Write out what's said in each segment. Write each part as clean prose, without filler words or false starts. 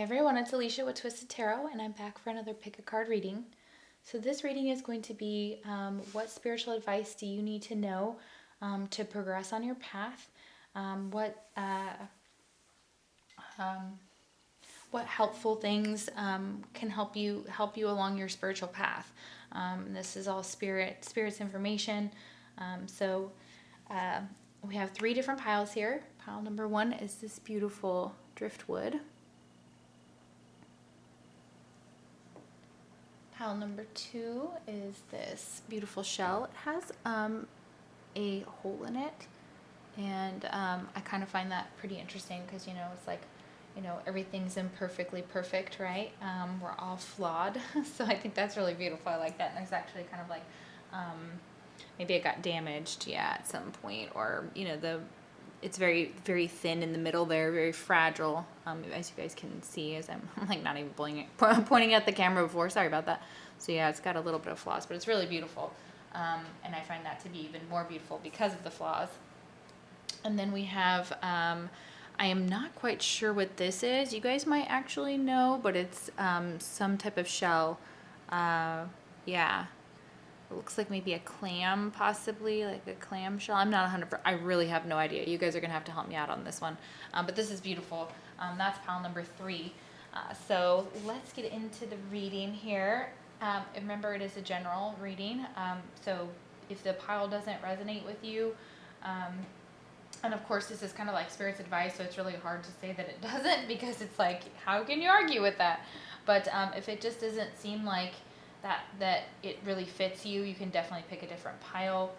everyone, it's Alicia with Twisted Tarot, and I'm back for another pick a card reading. So this reading is going to be what spiritual advice do you need to know to progress on your path? What helpful things can help you along your spiritual path? This is all spirit's information. We have 3 different piles here. Pile number 1 is this beautiful driftwood. Pile number 2 is this beautiful shell. It has a hole in it, and I kind of find that pretty interesting because, it's like, everything's imperfectly perfect, right? We're all flawed. So I think that's really beautiful. I like that. And there's actually kind of like, maybe it got damaged, at some point, or, it's very, very thin in the middle there, very fragile, as you guys can see, as I'm like not even pointing at the camera before. Sorry about that. So yeah, it's got a little bit of flaws, but it's really beautiful. And I find that to be even more beautiful because of the flaws. And then we have, I am not quite sure what this is. You guys might actually know, but it's some type of shell. Yeah. It looks like maybe a clam, possibly, like a clam shell. I'm not 100%. I really have no idea. You guys are going to have to help me out on this one. But this is beautiful. That's pile number 3. So let's get into the reading here. Remember, it is a general reading. So if the pile doesn't resonate with you, and of course, this is kind of like spirit's advice, so it's really hard to say that it doesn't, because it's like, how can you argue with that? But if it just doesn't seem like that it really fits you, you can definitely pick a different pile.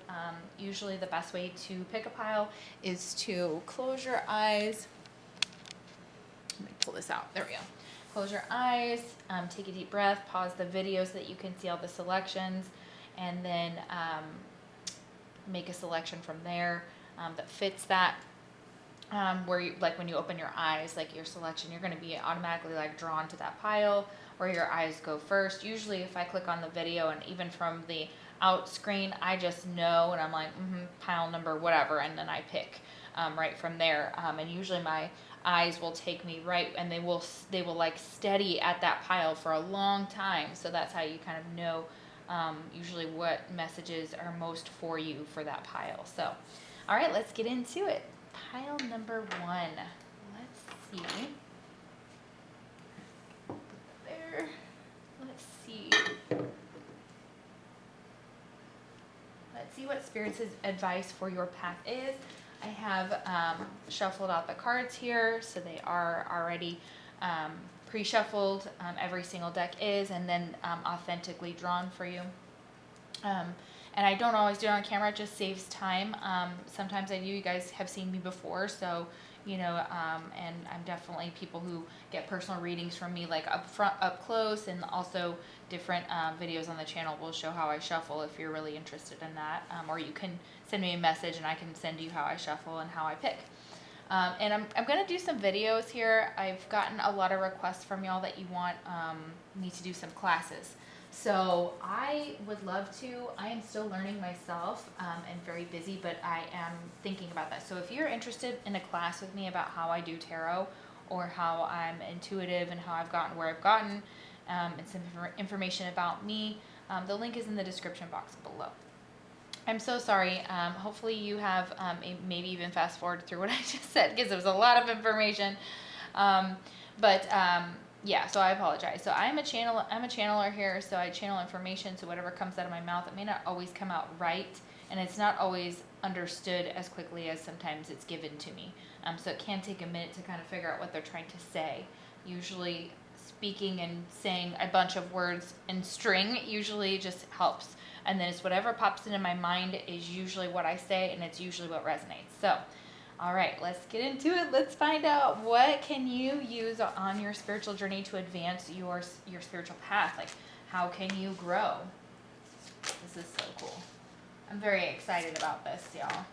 Usually the best way to pick a pile is to close your eyes. Let me pull this out. There we go. Close your eyes, take a deep breath, pause the video so that you can see all the selections, and then make a selection from there that fits that. Where you, like when you open your eyes, like your selection, you're going to be automatically like drawn to that pile where your eyes go first. Usually if I click on the video, and even from the out screen, I just know, and I'm like, pile number whatever, and then I pick right from there. And usually my eyes will take me right, and they will like steady at that pile for a long time. So that's how you kind of know usually what messages are most for you for that pile. So all right, let's get into it. Pile number 1. Let's see. Put that there. Let's see. Let's see what Spirit's advice for your path is. I have shuffled out the cards here, so they are already pre-shuffled. Every single deck is, and then authentically drawn for you. And I don't always do it on camera, it just saves time. Sometimes I do, you guys have seen me before, so, and I'm definitely people who get personal readings from me, like up close, and also different videos on the channel will show how I shuffle if you're really interested in that. Or you can send me a message and I can send you how I shuffle and how I pick. And I'm going to do some videos here. I've gotten a lot of requests from y'all that you want me to do some classes. So I would love to. I am still learning myself and very busy, but I am thinking about that. So if you're interested in a class with me about how I do tarot, or how I'm intuitive and how I've gotten where I've gotten, and some information about me, the link is in the description box below. I'm so sorry. Hopefully you have maybe even fast forward through what I just said, because it was a lot of information. Yeah, so I apologize. So I'm a channeler here, so I channel information, so whatever comes out of my mouth, it may not always come out right, and it's not always understood as quickly as sometimes it's given to me. So it can take a minute to kind of figure out what they're trying to say. Usually speaking and saying a bunch of words in string usually just helps. And then it's whatever pops into my mind is usually what I say, and it's usually what resonates. So all right, let's get into it. Let's find out what can you use on your spiritual journey to advance your spiritual path. Like, how can you grow? This is so cool. I'm very excited about this, y'all.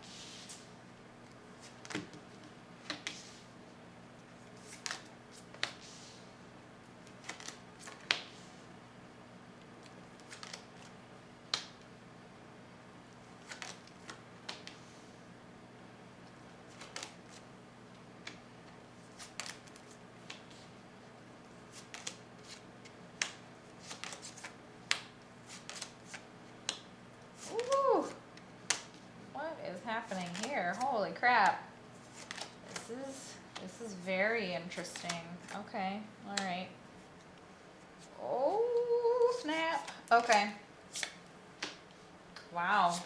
Very interesting. Okay. All right. Oh, snap. Okay. Wow.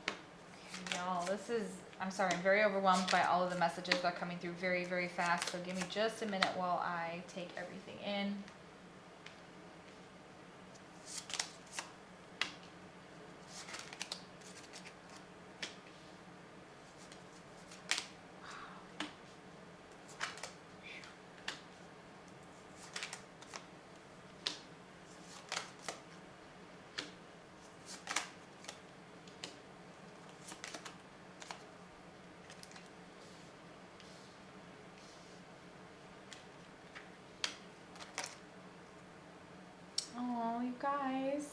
Okay, y'all, this is, I'm sorry, I'm very overwhelmed by all of the messages that are coming through very, very fast. So give me just a minute while I take everything in. Oh, you guys.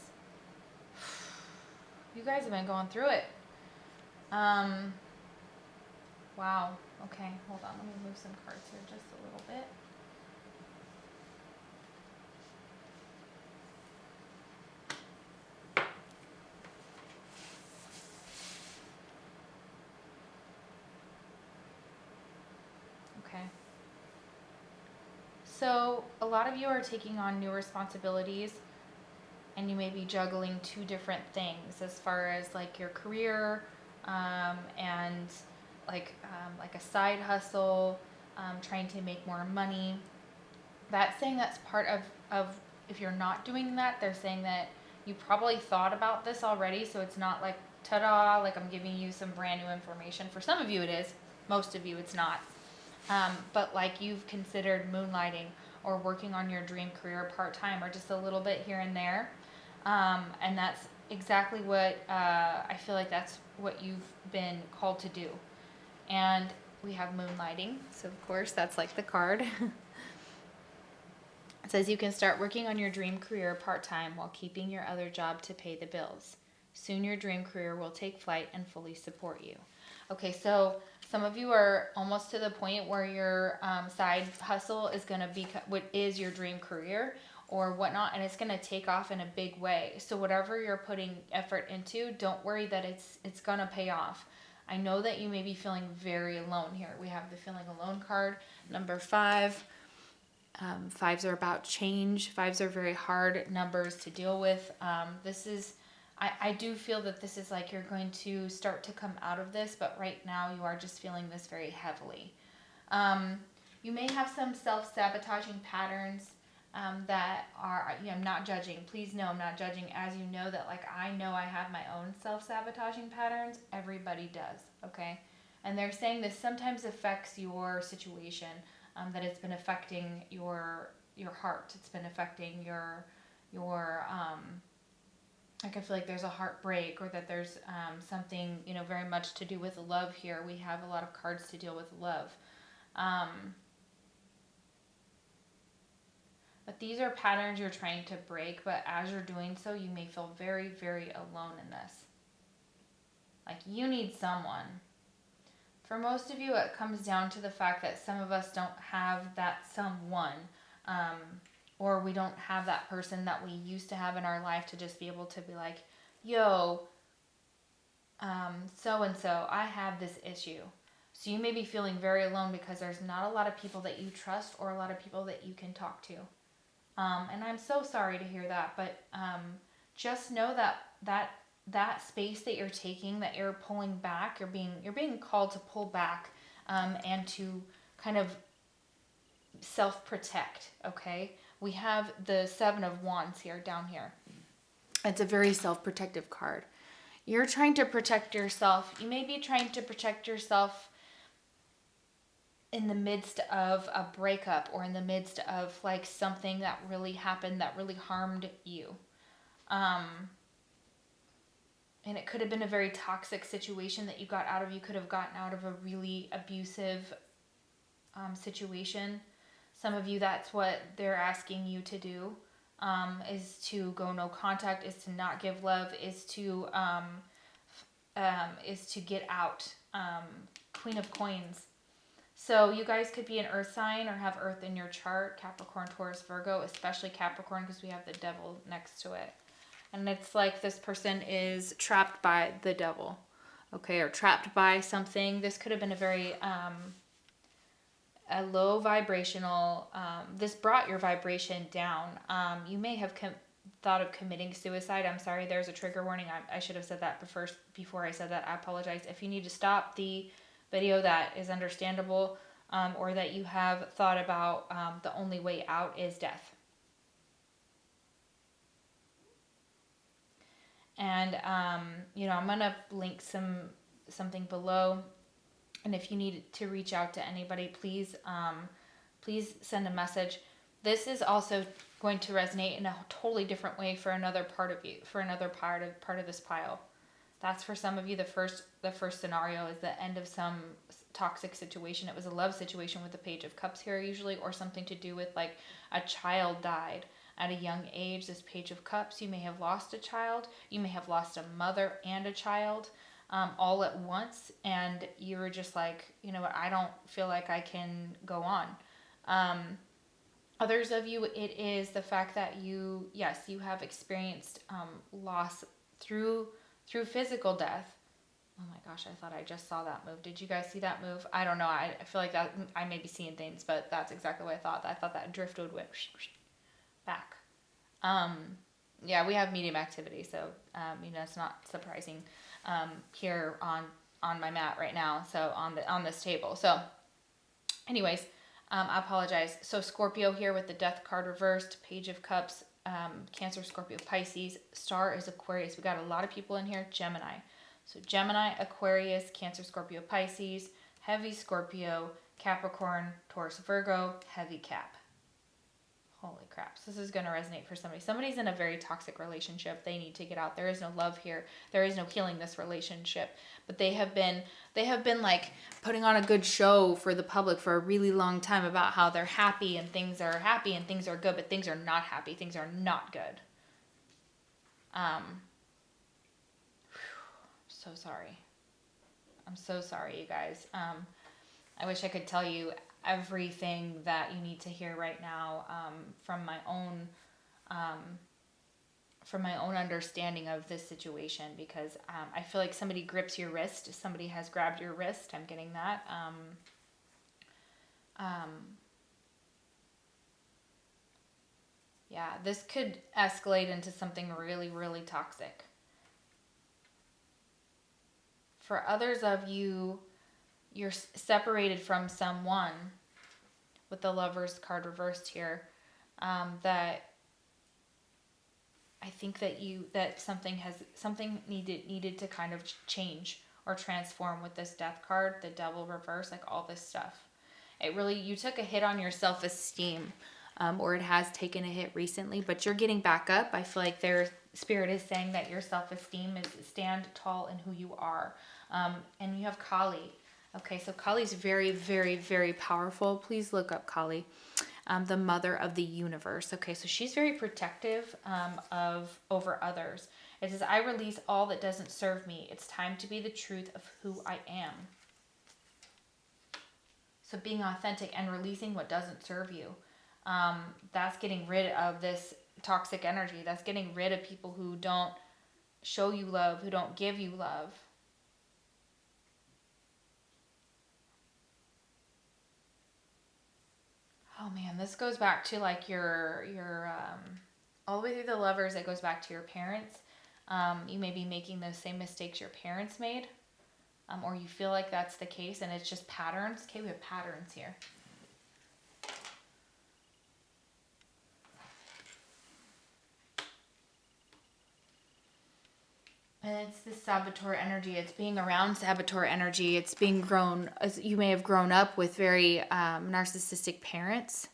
You guys have been going through it. Wow. Okay, hold on. Let me move some cards here just a little bit. Okay. So a lot of you are taking on new responsibilities, and you may be juggling two different things as far as like your career, and like a side hustle, trying to make more money. That's saying that's part of if you're not doing that, they're saying that you probably thought about this already, so it's not like ta-da, like I'm giving you some brand new information. For some of you it is, most of you it's not. But like you've considered moonlighting or working on your dream career part-time or just a little bit here and there. And that's exactly what I feel like that's what you've been called to do. And we have moonlighting, so of course that's like the card. It says you can start working on your dream career part-time while keeping your other job to pay the bills. Soon your dream career will take flight and fully support you. Okay, so some of you are almost to the point where your side hustle is going to be what is your dream career or whatnot, and it's going to take off in a big way. So whatever you're putting effort into, don't worry that it's going to pay off. I know that you may be feeling very alone here. We have the feeling alone card, number 5. Fives are about change. Fives are very hard numbers to deal with. I do feel that this is like you're going to start to come out of this, but right now you are just feeling this very heavily. You may have some self-sabotaging patterns that are, I'm not judging. Please know I'm not judging, as you know that like I know I have my own self-sabotaging patterns. Everybody does, okay? And they're saying this sometimes affects your situation. That it's been affecting your heart. It's been affecting your like I feel like there's a heartbreak, or that there's something very much to do with love here. We have a lot of cards to deal with love, but these are patterns you're trying to break. But as you're doing so, you may feel very, very alone in this. Like you need someone. For most of you, it comes down to the fact that some of us don't have that someone, or we don't have that person that we used to have in our life to just be able to be like, yo, so-and-so, I have this issue. So you may be feeling very alone because there's not a lot of people that you trust or a lot of people that you can talk to. And I'm so sorry to hear that, but just know that space that you're taking, that you're pulling back, you're being called to pull back, and to kind of self-protect. Okay, we have the 7 of Wands here down here. It's a very self-protective card. You're trying to protect yourself. You may be trying to protect yourself in the midst of a breakup, or in the midst of like something that really happened that really harmed you. And it could have been a very toxic situation that you got out of. You could have gotten out of a really abusive situation. Some of you, that's what they're asking you to do, is to go no contact, is to not give love, is to get out. Queen of Coins. So you guys could be an earth sign or have earth in your chart, Capricorn, Taurus, Virgo, especially Capricorn because we have the devil next to it. And it's like this person is trapped by the devil, okay, or trapped by something. This could have been a very, a low vibrational, this brought your vibration down. You may have thought of committing suicide. I'm sorry, there's a trigger warning. I should have said that before I said that. I apologize. If you need to stop the video, that is understandable, or that you have thought about the only way out is death. And, you know, I'm going to link something below. And if you need to reach out to anybody, please send a message. This is also going to resonate in a totally different way for another part of you, for another part of this pile. That's for some of you. The first scenario is the end of some toxic situation. It was a love situation with the Page of Cups here usually, or something to do with like a child died at a young age. This Page of Cups, you may have lost a child. You may have lost a mother and a child all at once, and you were just like, you know what, I don't feel like I can go on. Others of you, it is the fact that you have experienced loss through physical death. Oh my gosh, I thought I just saw that move. Did you guys see that move? I don't know. I feel like that I may be seeing things, but that's exactly what I thought. I thought that driftwood went back. Yeah, we have medium activity, so you know, it's not surprising here on my mat right now. So on this table. So, anyways, I apologize. So Scorpio here with the Death card reversed, Page of Cups, Cancer, Scorpio, Pisces. Star is Aquarius. We got a lot of people in here. Gemini. So Gemini, Aquarius, Cancer, Scorpio, Pisces, heavy Scorpio, Capricorn, Taurus, Virgo, heavy Cap. Holy crap. So this is going to resonate for somebody. Somebody's in a very toxic relationship. They need to get out. There is no love here. There is no healing this relationship. But they have been like putting on a good show for the public for a really long time about how they're happy and things are happy and things are good, but things are not happy. Things are not good. So sorry. I'm so sorry, you guys. I wish I could tell you everything that you need to hear right now from my own understanding of this situation, because I feel like somebody grips your wrist. Somebody has grabbed your wrist. I'm getting that. Yeah, this could escalate into something really, really toxic. For others of you, you're separated from someone with the Lovers card reversed here, that I think that something needed to kind of change or transform with this Death card, the Devil reverse, like all this stuff. You took a hit on your self-esteem, or it has taken a hit recently, but you're getting back up. I feel like their spirit is saying that your self-esteem is stand tall in who you are. And you have Kali. Okay, so Kali's very, very, very powerful. Please look up Kali, the mother of the universe. Okay, so she's very protective over others. It says, I release all that doesn't serve me. It's time to be the truth of who I am. So being authentic and releasing what doesn't serve you. That's getting rid of this toxic energy. That's getting rid of people who don't show you love, who don't give you love. Oh man, this goes back to like your all the way through the Lovers. It goes back to your parents. You may be making those same mistakes your parents made, or you feel like that's the case, and it's just patterns. Okay, we have patterns here. And it's this saboteur energy. It's being around saboteur energy. It's being grown, as you may have grown up with very narcissistic parents,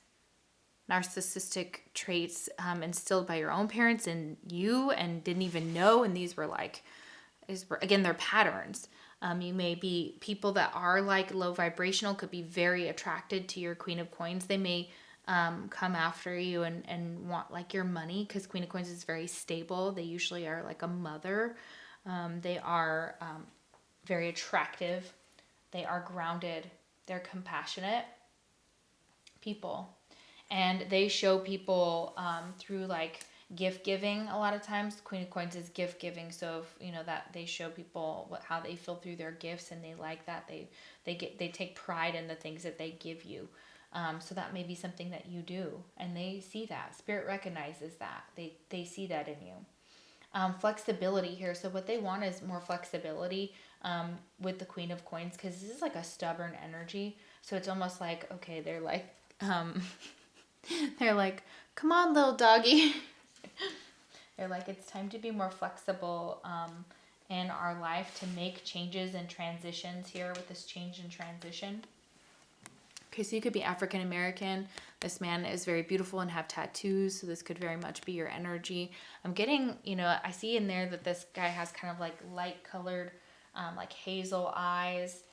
narcissistic traits instilled by your own parents and you, and didn't even know. And these were again, they're patterns. You may be people that are like low vibrational, could be very attracted to your Queen of Coins. They may come after you and want like your money, because Queen of Coins is very stable. They usually are like a mother. They are very attractive. They are grounded. They're compassionate people. And they show people through like gift giving. A lot of times Queen of Coins is gift giving, so if you know that they show people how they feel through their gifts, and they like that, they take pride in the things that they give you. So that may be something that you do, and they see that. Spirit recognizes that. They see that in you. Flexibility here. So what they want is more flexibility with the Queen of Coins, because this is like a stubborn energy. So it's almost like, okay, they're like, they're like, come on, little doggy. They're like, it's time to be more flexible in our life, to make changes and transitions here with this change and transition. Okay, so you could be African American. This man is very beautiful and have tattoos, so this could very much be your energy. I'm getting, I see in there that this guy has kind of like light colored, like hazel eyes.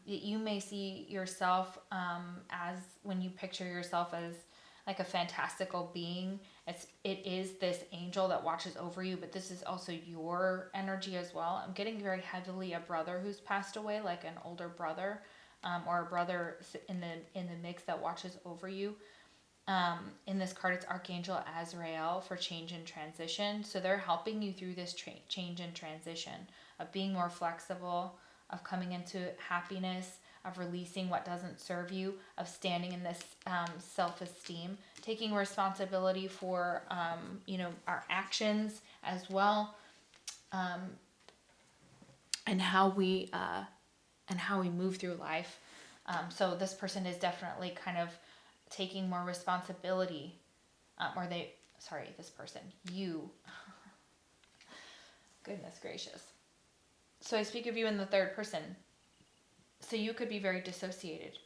You may see yourself as, when you picture yourself as like a fantastical being, it is this angel that watches over you, but this is also your energy as well. I'm getting very heavily a brother who's passed away, like an older brother. Or a brother in the mix that watches over you. In this card, it's Archangel Azrael for change and transition. So they're helping you through this change and transition of being more flexible, of coming into happiness, of releasing what doesn't serve you, of standing in this self-esteem, taking responsibility for our actions as well, and how we move through life. So this person is definitely kind of taking more responsibility, you. Goodness gracious. So I speak of you in the third person. So you could be very dissociated,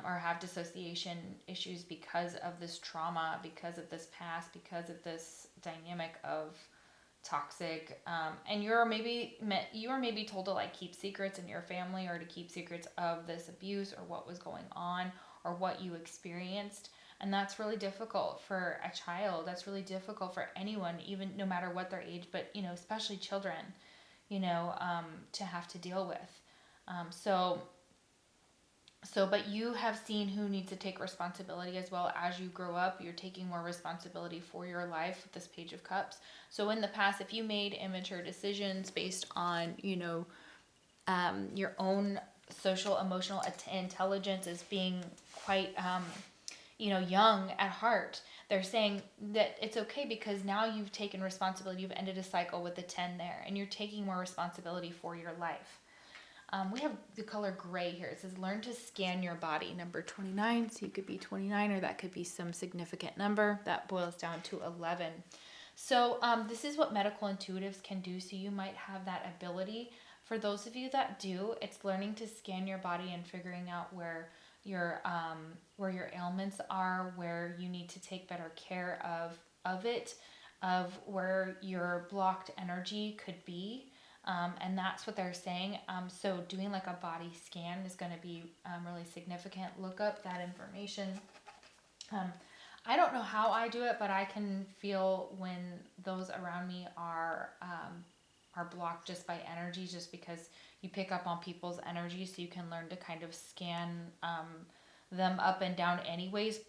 or have dissociation issues because of this trauma, because of this past, because of this dynamic of toxic, and you are maybe told to like keep secrets in your family, or to keep secrets of this abuse, or what was going on, or what you experienced. And that's really difficult for a child. That's really difficult for anyone, even no matter what their age, but especially children, to have to deal with. But you have seen who needs to take responsibility as well. As you grow up, you're taking more responsibility for your life with this Page of Cups. So in the past, if you made immature decisions based on, your own social, emotional intelligence as being quite, young at heart, they're saying that it's okay, because now you've taken responsibility. You've ended a cycle with the 10 there, and you're taking more responsibility for your life. We have the color gray here. It says, learn to scan your body, number 29. So you could be 29, or that could be some significant number. That boils down to 11. So this is what medical intuitives can do. So you might have that ability. For those of you that do, it's learning to scan your body and figuring out where your ailments are, where you need to take better care of it, of where your blocked energy could be. And that's what they're saying. So doing like a body scan is going to be really significant. Look up that information. I don't know how I do it, but I can feel when those around me are blocked just by energy, just because you pick up on people's energy, so you can learn to kind of scan them up and down anyways,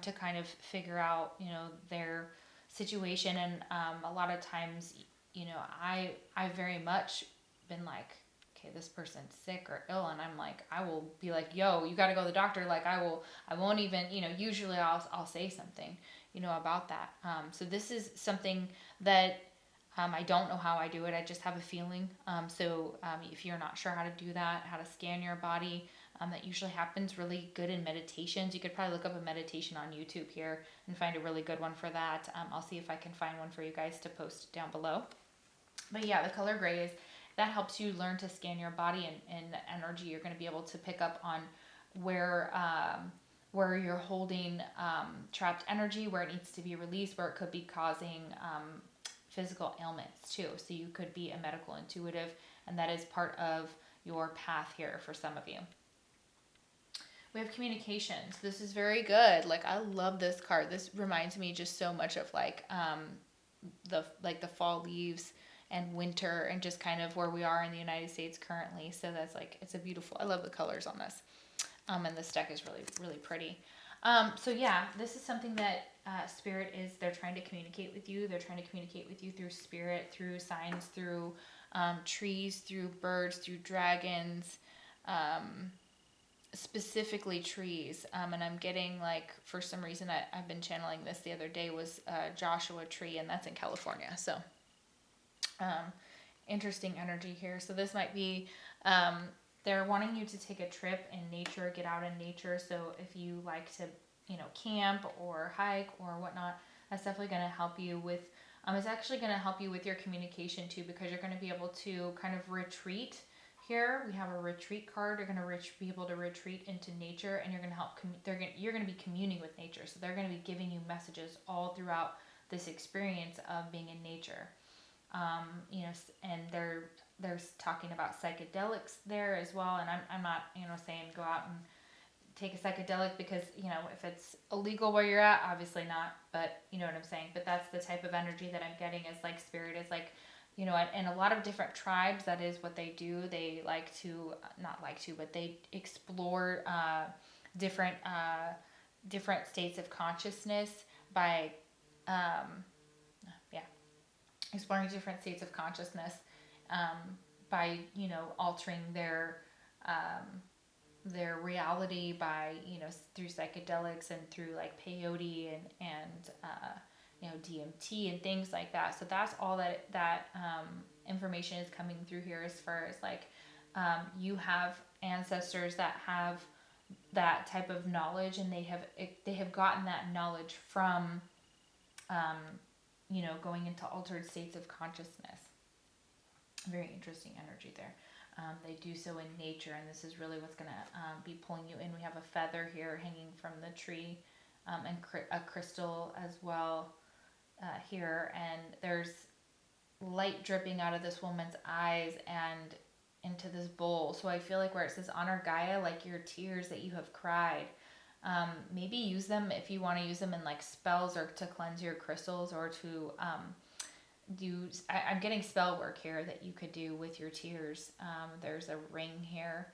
to kind of figure out, their situation. And a lot of times, I very much been like, okay, this person's sick or ill, and I'm like, I will be like, yo, you got to go to the doctor. Like I won't even, usually I'll say something, about that. So this is something that I don't know how I do it. I just have a feeling. So if you're not sure how to do that, how to scan your body, that usually happens really good in meditations. You could probably look up a meditation on YouTube here and find a really good one for that. I'll see if I can find one for you guys to post down below. But yeah, the color gray is, that helps you learn to scan your body and energy. You're going to be able to pick up on where you're holding trapped energy, where it needs to be released, where it could be causing physical ailments too. So you could be a medical intuitive, and that is part of your path here for some of you. We have communications. This is very good. Like, I love this card. This reminds me just so much of the fall leaves and winter, and just kind of where we are in the United States currently. So that's like, it's a beautiful, I love the colors on this. And this deck is really, really pretty. So yeah, this is something that spirit is, they're trying to communicate with you. They're trying to communicate with you through spirit, through signs, through trees, through birds, through dragons, um, specifically trees. And I'm getting like, for some reason, I've been channeling this the other day, was Joshua tree, and that's in California. So um, interesting energy here. So this might be, they're wanting you to take a trip in nature, get out in nature. So if you like to, camp or hike or whatnot, that's definitely going to help you with, it's actually going to help you with your communication too, because you're going to be able to kind of retreat. Here we have a retreat card. You're going to be able to retreat into nature, and you're going to help. You're going to be communing with nature, so they're going to be giving you messages all throughout this experience of being in nature. And they're talking about psychedelics there as well. And I'm not, saying go out and take a psychedelic, because, if it's illegal where you're at, obviously not, but you know what I'm saying. But that's the type of energy that I'm getting, is like spirit is like, in a lot of different tribes, that is what they do. They like to, not like to, but they explore different different states of consciousness by, yeah, exploring different states of consciousness, by altering their reality by through psychedelics and through like peyote and DMT and things like that. So that's all that information is coming through here, as far as like you have ancestors that have that type of knowledge, and they have gotten that knowledge from going into altered states of consciousness. Very interesting energy there. They do so in nature, and this is really what's going to be pulling you in. We have a feather here hanging from the tree, and a crystal as well here, and there's light dripping out of this woman's eyes and into this bowl. So I feel like where it says honor Gaia, like your tears that you have cried, maybe use them if you want to use them in like spells, or to cleanse your crystals, or to I'm getting spell work here that you could do with your tears. There's a ring here.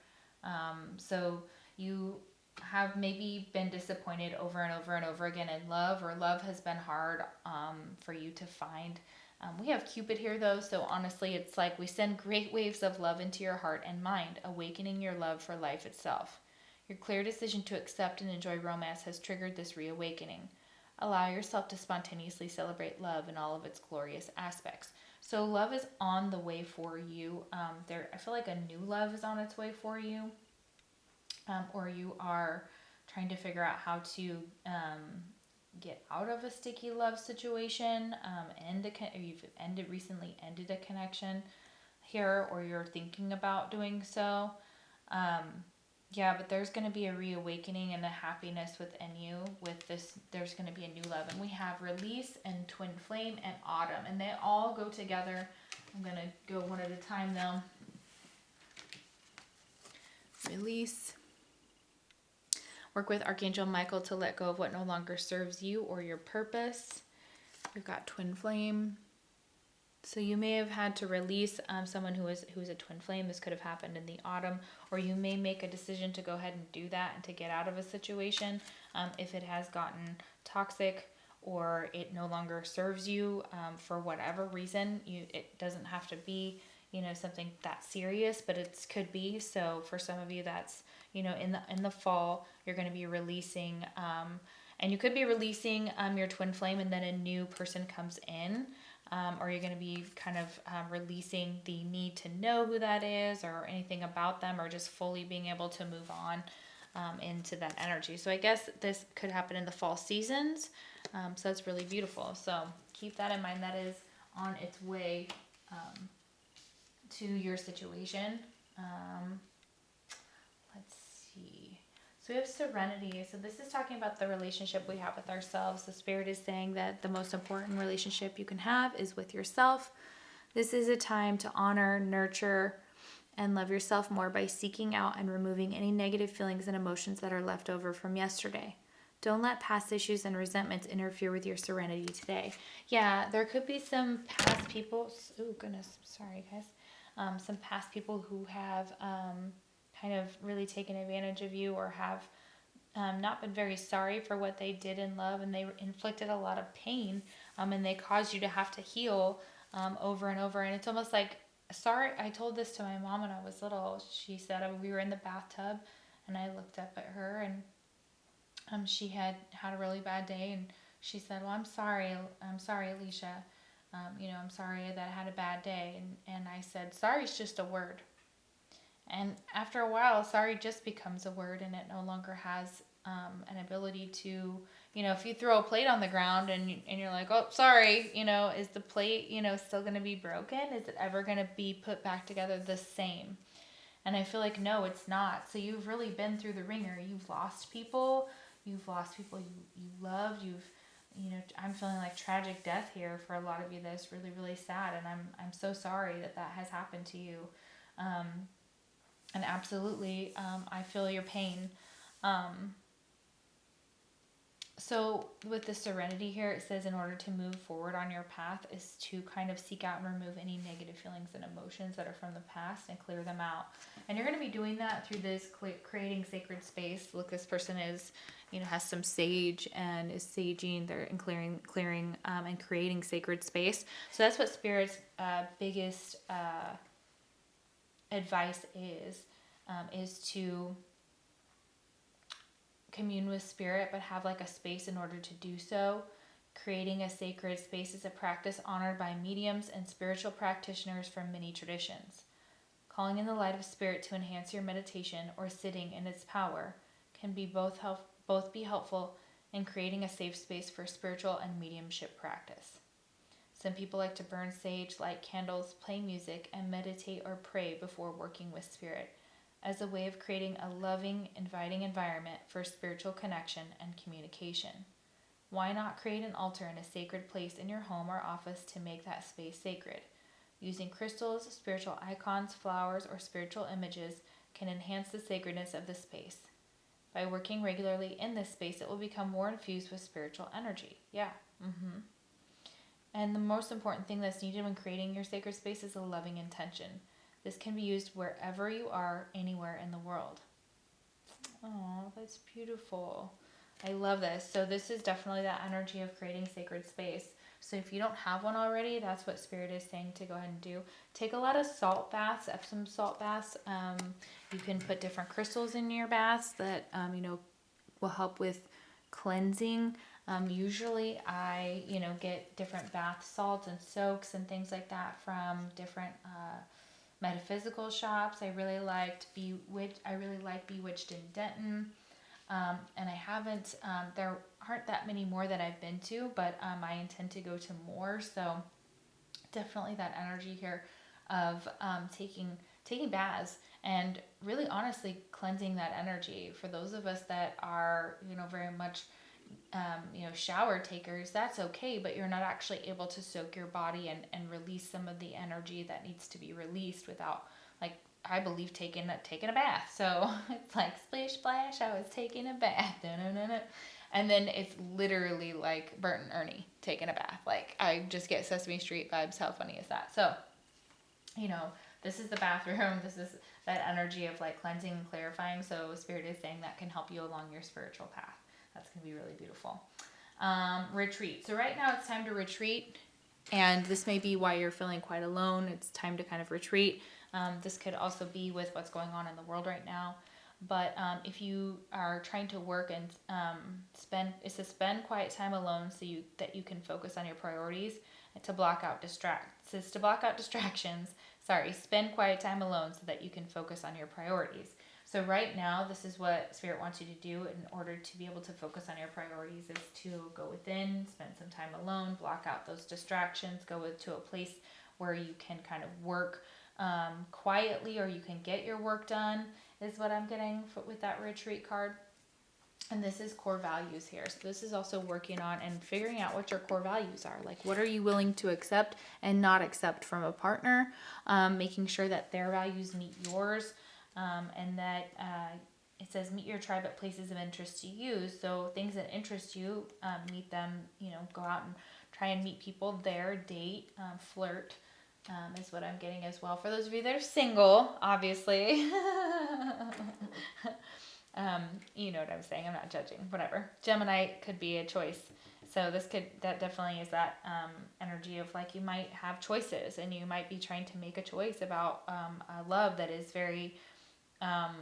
So you have maybe been disappointed over and over and over again in love, or love has been hard for you to find. We have Cupid here though, so honestly it's like we send great waves of love into your heart and mind, awakening your love for life itself. Your clear decision to accept and enjoy romance has triggered this reawakening. Allow yourself to spontaneously celebrate love in all of its glorious aspects. So love is on the way for you. I feel like a new love is on its way for you, or you are trying to figure out how to get out of a sticky love situation, or you've recently ended a connection here, or you're thinking about doing so. Yeah, but there's going to be a reawakening and a happiness within you with this. There's going to be a new love. And we have release and twin flame and autumn. And they all go together. I'm going to go one at a time though. Release. Work with Archangel Michael to let go of what no longer serves you or your purpose. We've got twin flame. So you may have had to release someone who is a twin flame. This could have happened in the autumn, or you may make a decision to go ahead and do that and to get out of a situation if it has gotten toxic or it no longer serves you for whatever reason. It doesn't have to be something that serious, but it could be. So for some of you, that's in the fall you're going to be releasing, and you could be releasing your twin flame, and then a new person comes in. Or you're going to be kind of releasing the need to know who that is or anything about them, or just fully being able to move on into that energy. So I guess this could happen in the fall seasons. So that's really beautiful. So keep that in mind. That is on its way to your situation. Let's see. So we have Serenity. So this is talking about the relationship we have with ourselves. The Spirit is saying that the most important relationship you can have is with yourself. This is a time to honor, nurture, and love yourself more by seeking out and removing any negative feelings and emotions that are left over from yesterday. Don't let past issues and resentments interfere with your serenity today. Yeah, there could be some past people. Oh, goodness. Sorry, guys. Some past people who have kind of really taken advantage of you, or have not been very sorry for what they did in love, and they inflicted a lot of pain, and they caused you to have to heal over and over. And it's almost like, sorry, I told this to my mom when I was little. She said we were in the bathtub, and I looked up at her, and she had a really bad day, and she said, well, I'm sorry, Alicia. I'm sorry that I had a bad day. And I said, sorry's just a word. And after a while, sorry just becomes a word, and it no longer has an ability to, if you throw a plate on the ground and you're like, oh, sorry, is the plate, still going to be broken? Is it ever going to be put back together the same? And I feel like, no, it's not. So you've really been through the ringer. You've lost people. You've lost people you loved. I'm feeling like tragic death here for a lot of you. That's really, really sad. And I'm so sorry that has happened to you. And absolutely, I feel your pain. So with the Serenity here, it says in order to move forward on your path is to kind of seek out and remove any negative feelings and emotions that are from the past and clear them out. And you're going to be doing that through this creating sacred space. Look, this person is, has some sage and is saging. They're clearing and creating sacred space. So that's what Spirit's biggest advice is to commune with Spirit, but have like a space in order to do so. Creating a sacred space is a practice honored by mediums and spiritual practitioners from many traditions. Calling in the light of Spirit to enhance your meditation or sitting in its power can be both be helpful in creating a safe space for spiritual and mediumship practice. Some people like to burn sage, light candles, play music, and meditate or pray before working with Spirit, as a way of creating a loving, inviting environment for spiritual connection and communication. Why not create an altar in a sacred place in your home or office to make that space sacred? Using crystals, spiritual icons, flowers, or spiritual images can enhance the sacredness of the space. By working regularly in this space, it will become more infused with spiritual energy. Yeah. And the most important thing that's needed when creating your sacred space is a loving intention. This can be used wherever you are, anywhere in the world. Oh, that's beautiful. I love this. So this is definitely that energy of creating sacred space. So if you don't have one already, that's what Spirit is saying to go ahead and do. Take a lot of salt baths, Epsom salt baths. You can put different crystals in your baths that, will help with cleansing. Usually I, get different bath salts and soaks and things like that from different metaphysical shops. I really like Bewitched Denton. And I haven't, there aren't that many more that I've been to, but I intend to go to more. So definitely that energy here of taking baths and really honestly cleansing that energy. For those of us that are, very much shower takers, that's okay, but you're not actually able to soak your body and release some of the energy that needs to be released without, like, I believe taking a bath. So it's like splish splash, I was taking a bath. And then it's literally like Bert and Ernie taking a bath. Like, I just get Sesame Street vibes. How funny is that? So, this is the bathroom. This is that energy of like cleansing and clarifying. So Spirit is saying that can help you along your spiritual path. That's going to be really beautiful. Retreat. So right now it's time to retreat. And this may be why you're feeling quite alone. It's time to kind of retreat. This could also be with what's going on in the world right now. But if you are trying to work and spend quiet time alone so that you can focus on your priorities and to block out distractions. Spend quiet time alone so that you can focus on your priorities. So right now, this is what Spirit wants you to do in order to be able to focus on your priorities, is to go within, spend some time alone, block out those distractions, go to a place where you can kind of work quietly, or you can get your work done, is what I'm getting with that retreat card. And this is core values here. So this is also working on and figuring out what your core values are. Like, what are you willing to accept and not accept from a partner? Making sure that their values meet yours. And that it says meet your tribe at places of interest to you. So things that interest you, meet them, go out and try and meet people there, date, flirt, is what I'm getting as well. For those of you that are single, obviously. You know what I'm saying. I'm not judging. Whatever. Gemini could be a choice. So that definitely is that energy of like you might have choices and you might be trying to make a choice about a love that is um,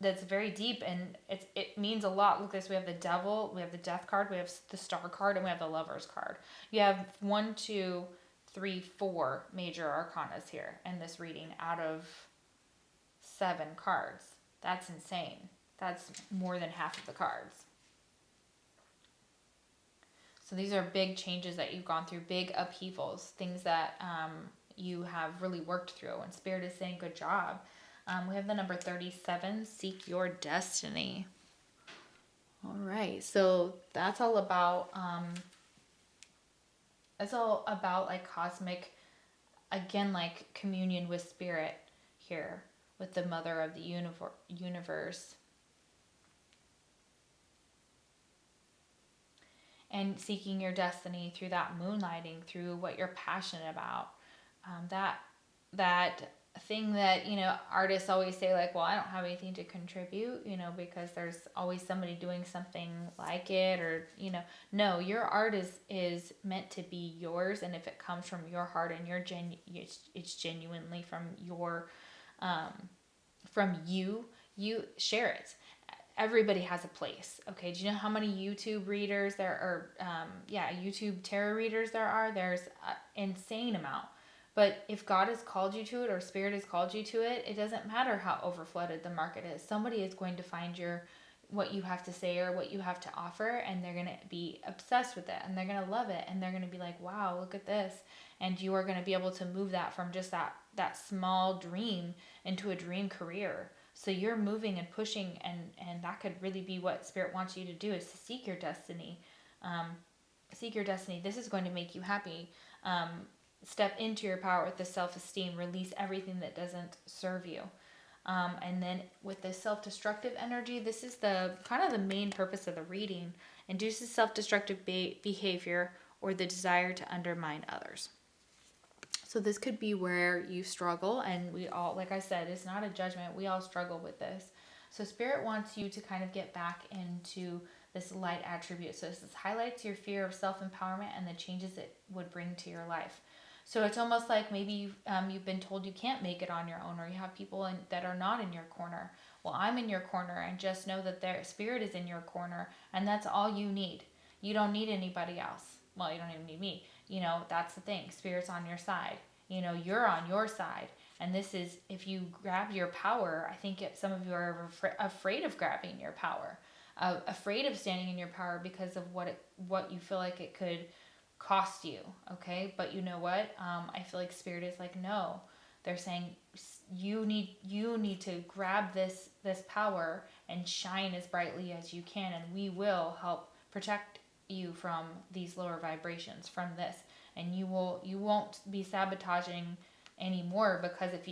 that's very deep, and it means a lot. Look at this. We have the devil, we have the death card, we have the star card, and we have the lovers card. You have 1, 2, 3, 4 major arcanas here in this reading out of 7 cards. That's insane. That's more than half of the cards. So these are big changes that you've gone through, big upheavals, things that you have really worked through, and Spirit is saying good job. We have the number 37, seek your destiny. All right, so that's all about like cosmic, again, like communion with Spirit here, with the mother of the universe. And seeking your destiny through that moonlighting, through what you're passionate about. That thing that, you know, artists always say like, well, I don't have anything to contribute, you know, because there's always somebody doing something like it, or, you know, no, your art is meant to be yours. And if it comes from your heart and it's genuinely from you share it. Everybody has a place. Okay. Do you know how many YouTube readers there are? YouTube tarot readers there are. There's an insane amount. But if God has called you to it, or Spirit has called you to it, it doesn't matter how overflooded the market is. Somebody is going to find what you have to say or what you have to offer, and they're going to be obsessed with it, and they're going to love it, and they're going to be like, wow, look at this. And you are going to be able to move that from just that small dream into a dream career. So you're moving and pushing, and that could really be what Spirit wants you to do, is to seek your destiny. Seek your destiny. This is going to make you happy. Step into your power with the self-esteem. Release everything that doesn't serve you. And then with the self-destructive energy, this is the kind of the main purpose of the reading. Induces self-destructive behavior or the desire to undermine others. So this could be where you struggle, and we all, like I said, it's not a judgment. We all struggle with this. So Spirit wants you to kind of get back into this light attribute. So this highlights your fear of self-empowerment and the changes it would bring to your life. So it's almost like maybe you've been told you can't make it on your own, or you have people that are not in your corner. Well, I'm in your corner, and just know that their Spirit is in your corner, and that's all you need. You don't need anybody else. Well, you don't even need me. You know, that's the thing. Spirit's on your side. You know, you're on your side. And this is, if you grab your power, I think some of you are afraid of grabbing your power, afraid of standing in your power because of what you feel like it could cost you. Okay. But you know what? I feel like Spirit is like, no, they're saying you need to grab this power and shine as brightly as you can. And we will help protect you from these lower vibrations, from this. And you won't be sabotaging anymore, because if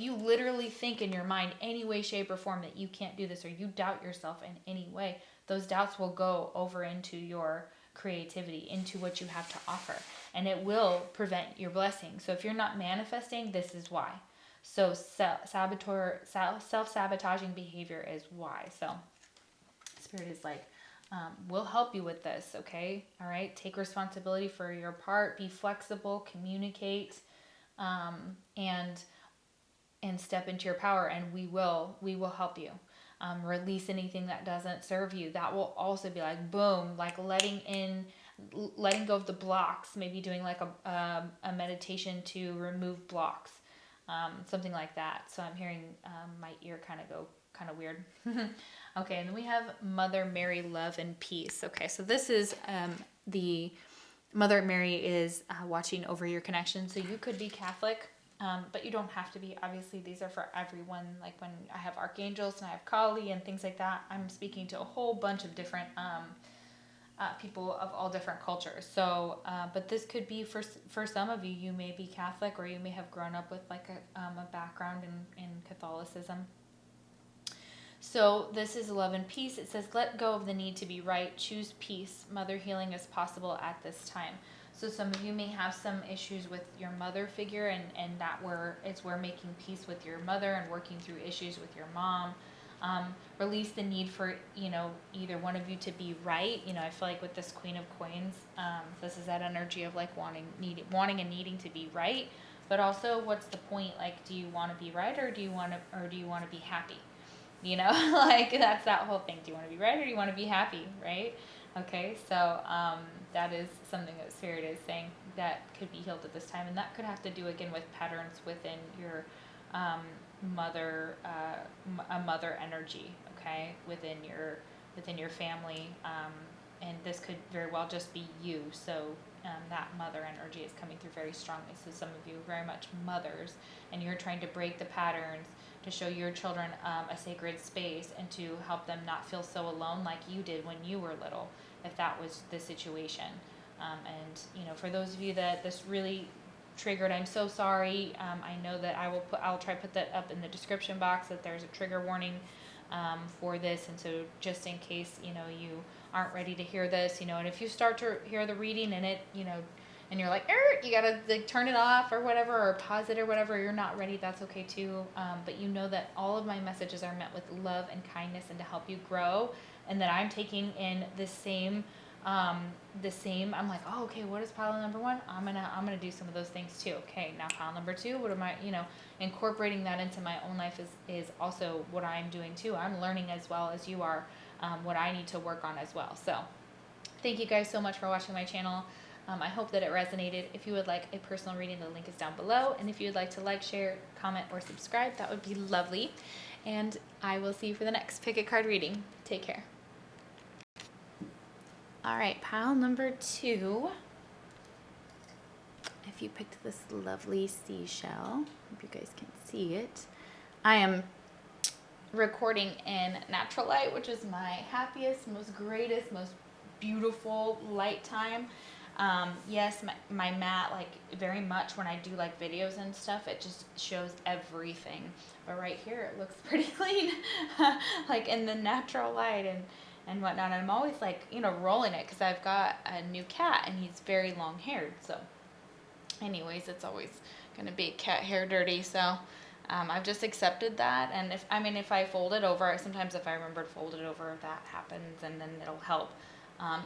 you literally think in your mind any way, shape, or form that you can't do this, or you doubt yourself in any way, those doubts will go over into your creativity, into what you have to offer, and it will prevent your blessing. So if you're not manifesting, this is why. So self-sabotaging behavior is why. So Spirit is like, we'll help you with this, okay? All right, take responsibility for your part, be flexible, communicate, and step into your power, and we will help you. Release anything that doesn't serve you. That will also be like, boom, like letting go of the blocks, maybe doing like a meditation to remove blocks, something like that. So I'm hearing my ear kind of go kind of weird. Okay, and then we have Mother Mary, love and peace. Okay, so this is the Mother Mary is watching over your connection. So you could be Catholic, but you don't have to be. Obviously, these are for everyone. Like when I have archangels and I have Kali and things like that, I'm speaking to a whole bunch of different people of all different cultures. So, but this could be for some of you. You may be Catholic, or you may have grown up with like a background in Catholicism. So this is love and peace. It says, let go of the need to be right. Choose peace. Mother healing is possible at this time. So some of you may have some issues with your mother figure, and that we're making peace with your mother and working through issues with your mom. Release the need for, you know, either one of you to be right. You know, I feel like with this Queen of Coins, this is that energy of like wanting and needing to be right, but also what's the point? Like, do you want to be right, or do you want to be happy? You know, like that's that whole thing. Do you want to be right, or do you want to be happy? Right? Okay, so that is something that Spirit is saying that could be healed at this time, and that could have to do again with patterns within your a mother energy. Okay, within your family, and this could very well just be you. So that mother energy is coming through very strongly. So some of you are very much mothers, and you're trying to break the patterns to show your children a sacred space and to help them not feel so alone like you did when you were little, if that was the situation. And you know, for those of you that this really triggered, I'm so sorry. I know that I'll try to put that up in the description box, that there's a trigger warning for this, and so just in case, you know, you aren't ready to hear this, you know, and if you start to hear the reading and it, you know, and you're like, you gotta like turn it off or whatever, or pause it or whatever, you're not ready, that's okay too. But you know that all of my messages are meant with love and kindness and to help you grow, and that I'm taking in the same, I'm like, oh, okay, what is pile number one? I'm gonna do some of those things too. Okay, now pile number two, what am I, you know, incorporating that into my own life is also what I'm doing too. I'm learning as well as you are, what I need to work on as well. So thank you guys so much for watching my channel. I hope that it resonated. If you would like a personal reading, the link is down below. And if you would like to like, share, comment, or subscribe, that would be lovely. And I will see you for the next pick a card reading. Take care. All right, pile number two. If you picked this lovely seashell, hope you guys can see it. I am recording in natural light, which is my happiest, most greatest, most beautiful light time. Yes, my mat, like very much when I do like videos and stuff, it just shows everything. But right here, it looks pretty clean, like in the natural light and whatnot. And I'm always like, you know, rolling it because I've got a new cat and he's very long haired. So anyways, it's always going to be cat hair dirty. So I've just accepted that. And if I fold it over, sometimes if I remember to fold it over, that happens, and then it'll help.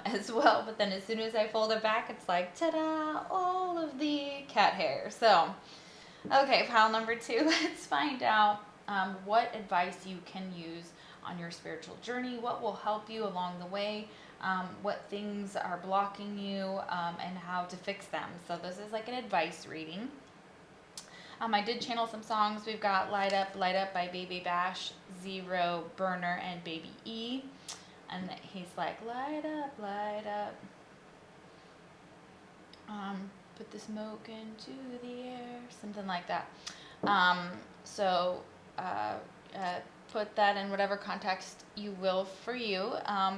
As well, but then as soon as I fold it back, it's like, ta-da, all of the cat hair. So, okay, pile number two, let's find out what advice you can use on your spiritual journey, what will help you along the way, what things are blocking you, and how to fix them. So this is like an advice reading. I did channel some songs. We've got Light Up by Baby Bash, Zero, Burner, and Baby E. And he's like, light up, put the smoke into the air, something like that. Put that in whatever context you will for you.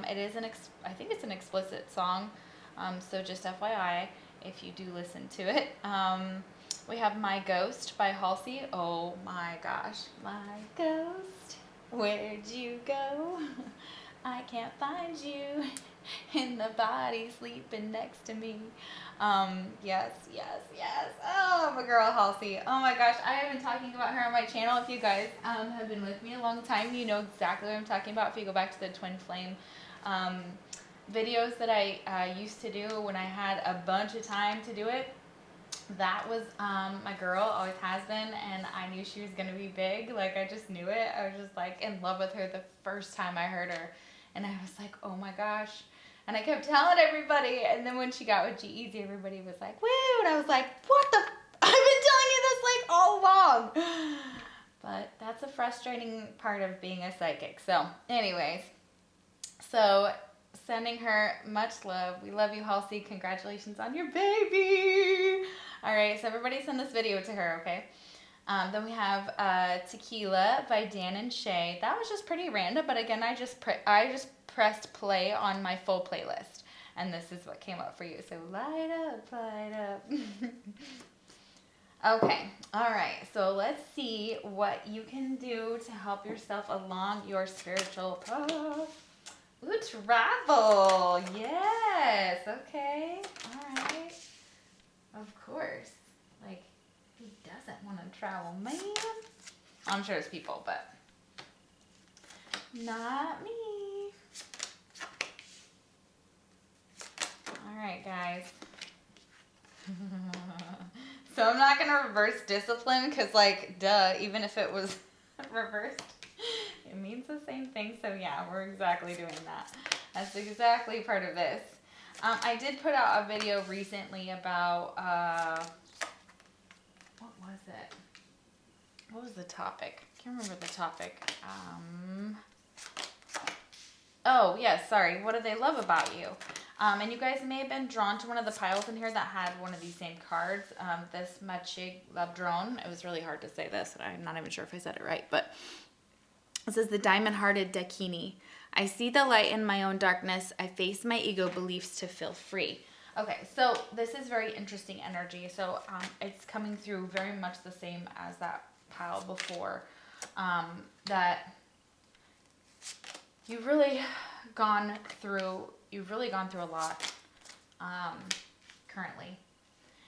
It is I think it's an explicit song, so just FYI if you do listen to it. We have My Ghost by Halsey. Oh my gosh, my ghost, where'd you go? I can't find you in the body sleeping next to me. Yes. Oh, my girl Halsey. Oh my gosh, I have been talking about her on my channel. If you guys have been with me a long time, you know exactly what I'm talking about. If you go back to the Twin Flame videos that I used to do when I had a bunch of time to do it, that was my girl, always has been, and I knew she was going to be big. Like, I just knew it. I was just like in love with her the first time I heard her. And I was like, oh my gosh. And I kept telling everybody. And then when she got with G-Eazy, everybody was like, woo. And I was like, what the? I've been telling you this like all along. But that's a frustrating part of being a psychic. So anyways, so sending her much love. We love you, Halsey. Congratulations on your baby. All right, so everybody send this video to her, okay? Then we have Tequila by Dan and Shay. That was just pretty random, but again, I just pressed play on my full playlist, and this is what came up for you. So light up. Okay, all right. So let's see what you can do to help yourself along your spiritual path. Ooh, travel. Yes. Okay. All right. Of course. Like, who doesn't want to travel, man? I'm sure there's people, but Not me. All right, guys. So I'm not going to reverse discipline because, like, duh, even if it was reversed, it means the same thing. So, yeah, we're exactly doing that. That's exactly part of this. I did put out a video recently about, what was it? What was the topic? I can't remember the topic. Oh, yes, sorry. What do they love about you? And you guys may have been drawn to one of the piles in here that had one of these same cards. This Machig Labdrone. It was really hard to say this, and I'm not even sure if I said it right, but it says the Diamond-Hearted Dakini. I see the light in my own darkness. I face my ego beliefs to feel free. Okay, so this is very interesting energy. So it's coming through very much the same as that pile before. That you've really gone through a lot currently.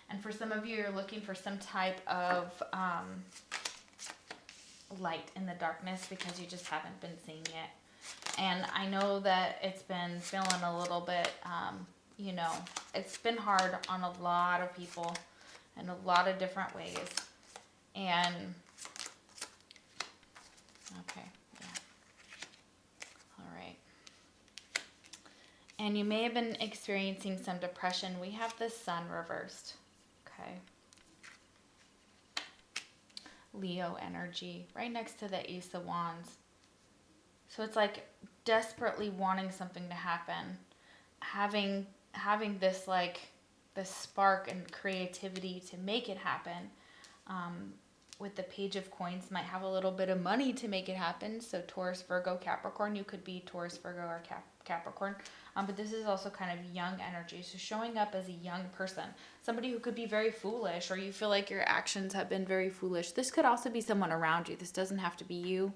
And for some of you, you're looking for some type of light in the darkness because you just haven't been seeing it. And I know that it's been feeling a little bit, you know, it's been hard on a lot of people in a lot of different ways. And, okay, yeah. All right. And you may have been experiencing some depression. We have the sun reversed, okay? Leo energy, right next to the Ace of Wands. So it's like desperately wanting something to happen, having this like this spark and creativity to make it happen. With the Page of Coins, might have a little bit of money to make it happen. So Taurus, Virgo, Capricorn. You could be Taurus, Virgo, or Capricorn. But this is also kind of young energy. So showing up as a young person, somebody who could be very foolish, or you feel like your actions have been very foolish. This could also be someone around you. This doesn't have to be you.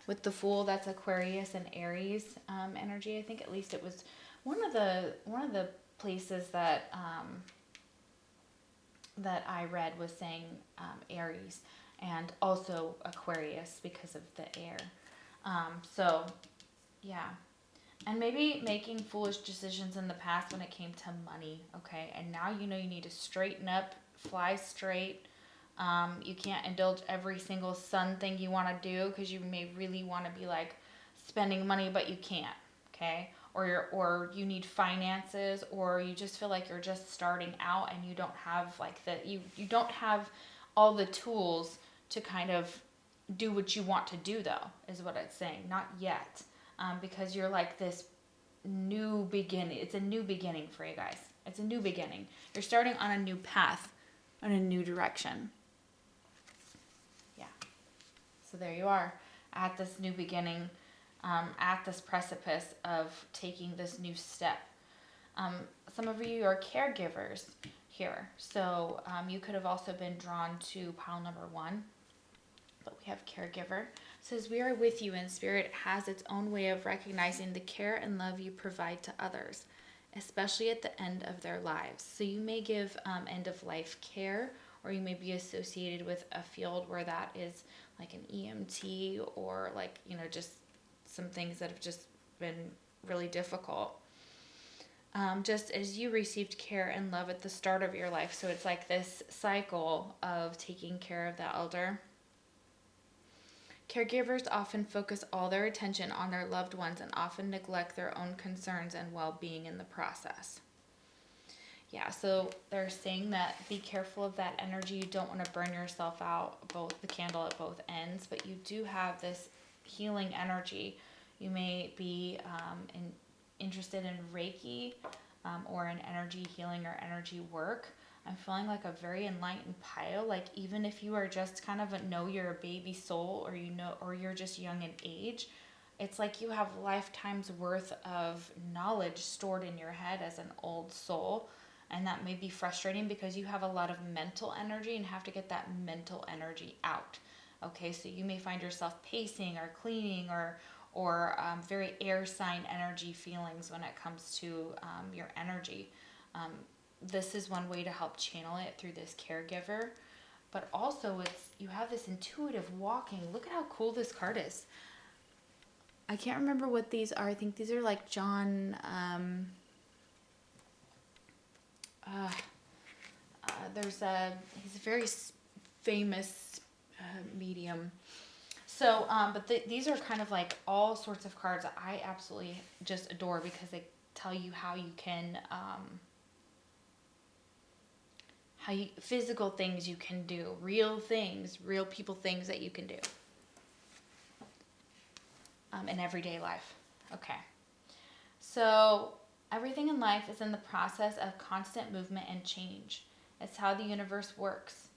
With the Fool, that's Aquarius and Aries energy. I think at least it was one of the places that that I read was saying Aries and also Aquarius because of the air. So yeah, and maybe making foolish decisions in the past when it came to money. Okay, and now you know you need to straighten up, fly straight. You can't indulge every single sun thing you want to do because you may really want to be like spending money, but you can't. Okay, or you need finances, or you just feel like you're just starting out and you don't have like you don't have all the tools to kind of do what you want to do, though, is what it's saying. Not yet, because you're like this new beginning. It's a new beginning for you guys. It's a new beginning. You're starting on a new path, on a new direction. So there you are at this new beginning, at this precipice of taking this new step. Some of you are caregivers here. So you could have also been drawn to pile number 1. But we have caregiver. It says, we are with you in spirit. It has its own way of recognizing the care and love you provide to others, especially at the end of their lives. So you may give end of life care, or you may be associated with a field where that is like an EMT, or like, you know, just some things that have just been really difficult. Just as you received care and love at the start of your life. So it's like this cycle of taking care of the elder. Caregivers often focus all their attention on their loved ones and often neglect their own concerns and well-being in the process. Yeah, so they're saying that be careful of that energy. You don't want to burn yourself out, both the candle at both ends, but you do have this healing energy. You may be interested in Reiki or in energy healing or energy work. I'm feeling like a very enlightened pile. Like even if you are just kind of know you're a baby soul, or you know, or you're just young in age, it's like you have lifetimes worth of knowledge stored in your head as an old soul. And that may be frustrating because you have a lot of mental energy and have to get that mental energy out. Okay, so you may find yourself pacing or cleaning or very air sign energy feelings when it comes to your energy. This is one way to help channel it through this caregiver. But also you have this intuitive walking. Look at how cool this card is. I can't remember what these are. I think these are like John, he's a very famous medium. So, but these are kind of like all sorts of cards that I absolutely just adore because they tell you how you can, physical things you can do, real things, real people things that you can do in everyday life. Okay. So everything in life is in the process of constant movement and change. It's how the universe works.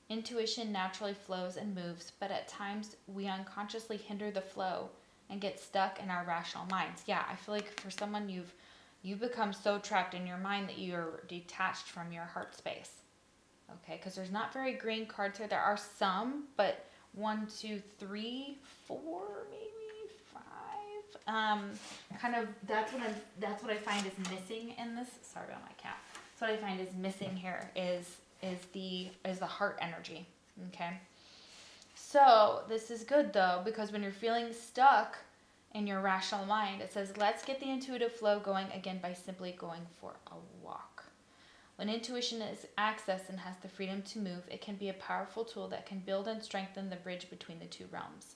Intuition naturally flows and moves, but at times we unconsciously hinder the flow and get stuck in our rational minds. Yeah, I feel like for someone you've become so trapped in your mind that you're detached from your heart space. Okay, because there's not very green cards here. There are some, but 1, 2, 3, 4, maybe 5. Kind of that's what I find is missing in this. Sorry about my cat. That's what I find is missing here is the heart energy. Okay. So this is good though, because when you're feeling stuck in your rational mind, it says, let's get the intuitive flow going again by simply going for a walk. When intuition is accessed and has the freedom to move, it can be a powerful tool that can build and strengthen the bridge between the two realms.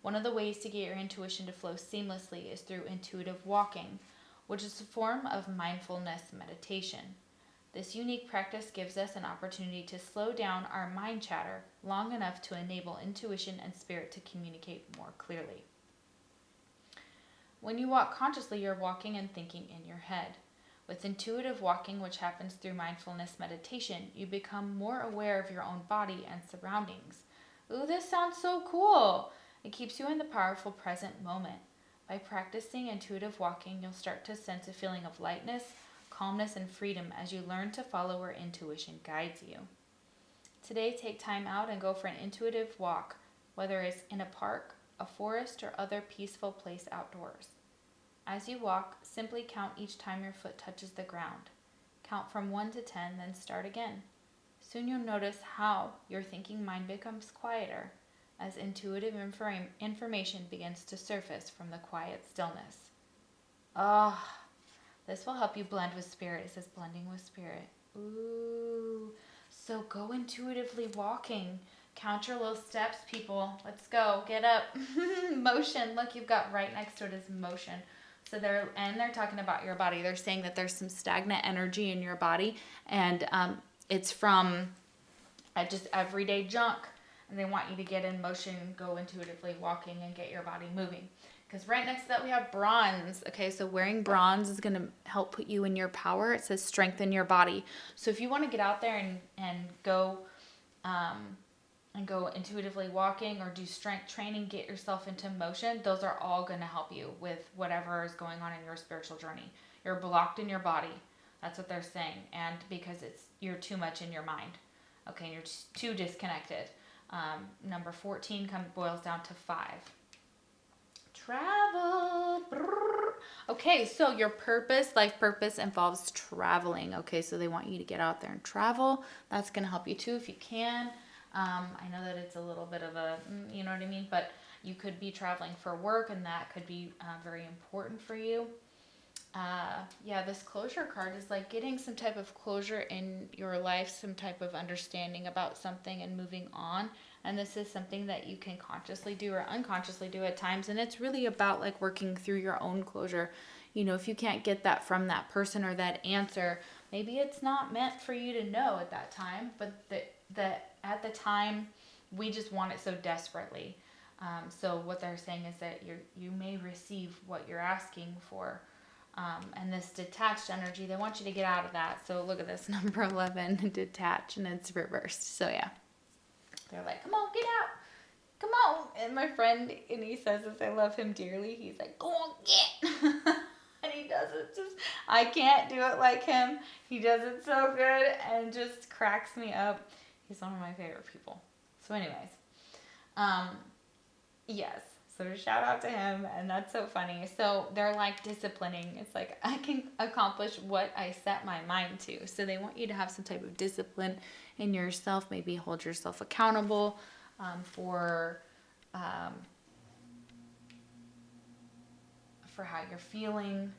One of the ways to get your intuition to flow seamlessly is through intuitive walking, which is a form of mindfulness meditation. This unique practice gives us an opportunity to slow down our mind chatter long enough to enable intuition and spirit to communicate more clearly. When you walk consciously, you're walking and thinking in your head. With intuitive walking, which happens through mindfulness meditation, you become more aware of your own body and surroundings. Ooh, this sounds so cool! It keeps you in the powerful present moment. By practicing intuitive walking, you'll start to sense a feeling of lightness, calmness, and freedom as you learn to follow where intuition guides you. Today, take time out and go for an intuitive walk, whether it's in a park, a forest, or other peaceful place outdoors. As you walk, simply count each time your foot touches the ground. Count from 1 to 10, then start again. Soon you'll notice how your thinking mind becomes quieter as intuitive information begins to surface from the quiet stillness. This will help you blend with spirit. It says blending with spirit. Ooh. So go intuitively walking. Count your little steps, people. Let's go. Get up. Motion. Look, you've got right next to it is motion. So they're talking about your body. They're saying that there's some stagnant energy in your body, and it's from just everyday junk. And they want you to get in motion, go intuitively walking, and get your body moving. Because right next to that we have bronze. Okay, so wearing bronze is going to help put you in your power. It says strengthen your body. So if you want to get out there and go intuitively walking or do strength training, get yourself into motion, those are all going to help you with whatever is going on in your spiritual journey. You're blocked in your body. That's what they're saying. And because you're too much in your mind. Okay, and you're too disconnected. Number 14 boils down to 5. Travel. Okay, so your life purpose involves traveling. Okay, so they want you to get out there and travel. That's going to help you too if you can. I know that it's a little bit of a, you know what I mean? But you could be traveling for work, and that could be very important for you. This closure card is like getting some type of closure in your life, some type of understanding about something and moving on. And this is something that you can consciously do or unconsciously do at times. And it's really about like working through your own closure. You know, if you can't get that from that person or that answer, maybe it's not meant for you to know at that time, but that at the time we just want it so desperately. So what they're saying is that you may receive what you're asking for. And this detached energy, they want you to get out of that. So look at this, number 11, detach, and it's reversed. So yeah, they're like, come on, get out. Come on. And my friend, and he says this, I love him dearly. He's like, go on, get. And he does it I can't do it like him. He does it so good and just cracks me up. He's one of my favorite people. So anyways, yes. So shout out to him, and that's so funny. So they're like disciplining. It's like I can accomplish what I set my mind to. So they want you to have some type of discipline in yourself. Maybe hold yourself accountable for for how you're feeling,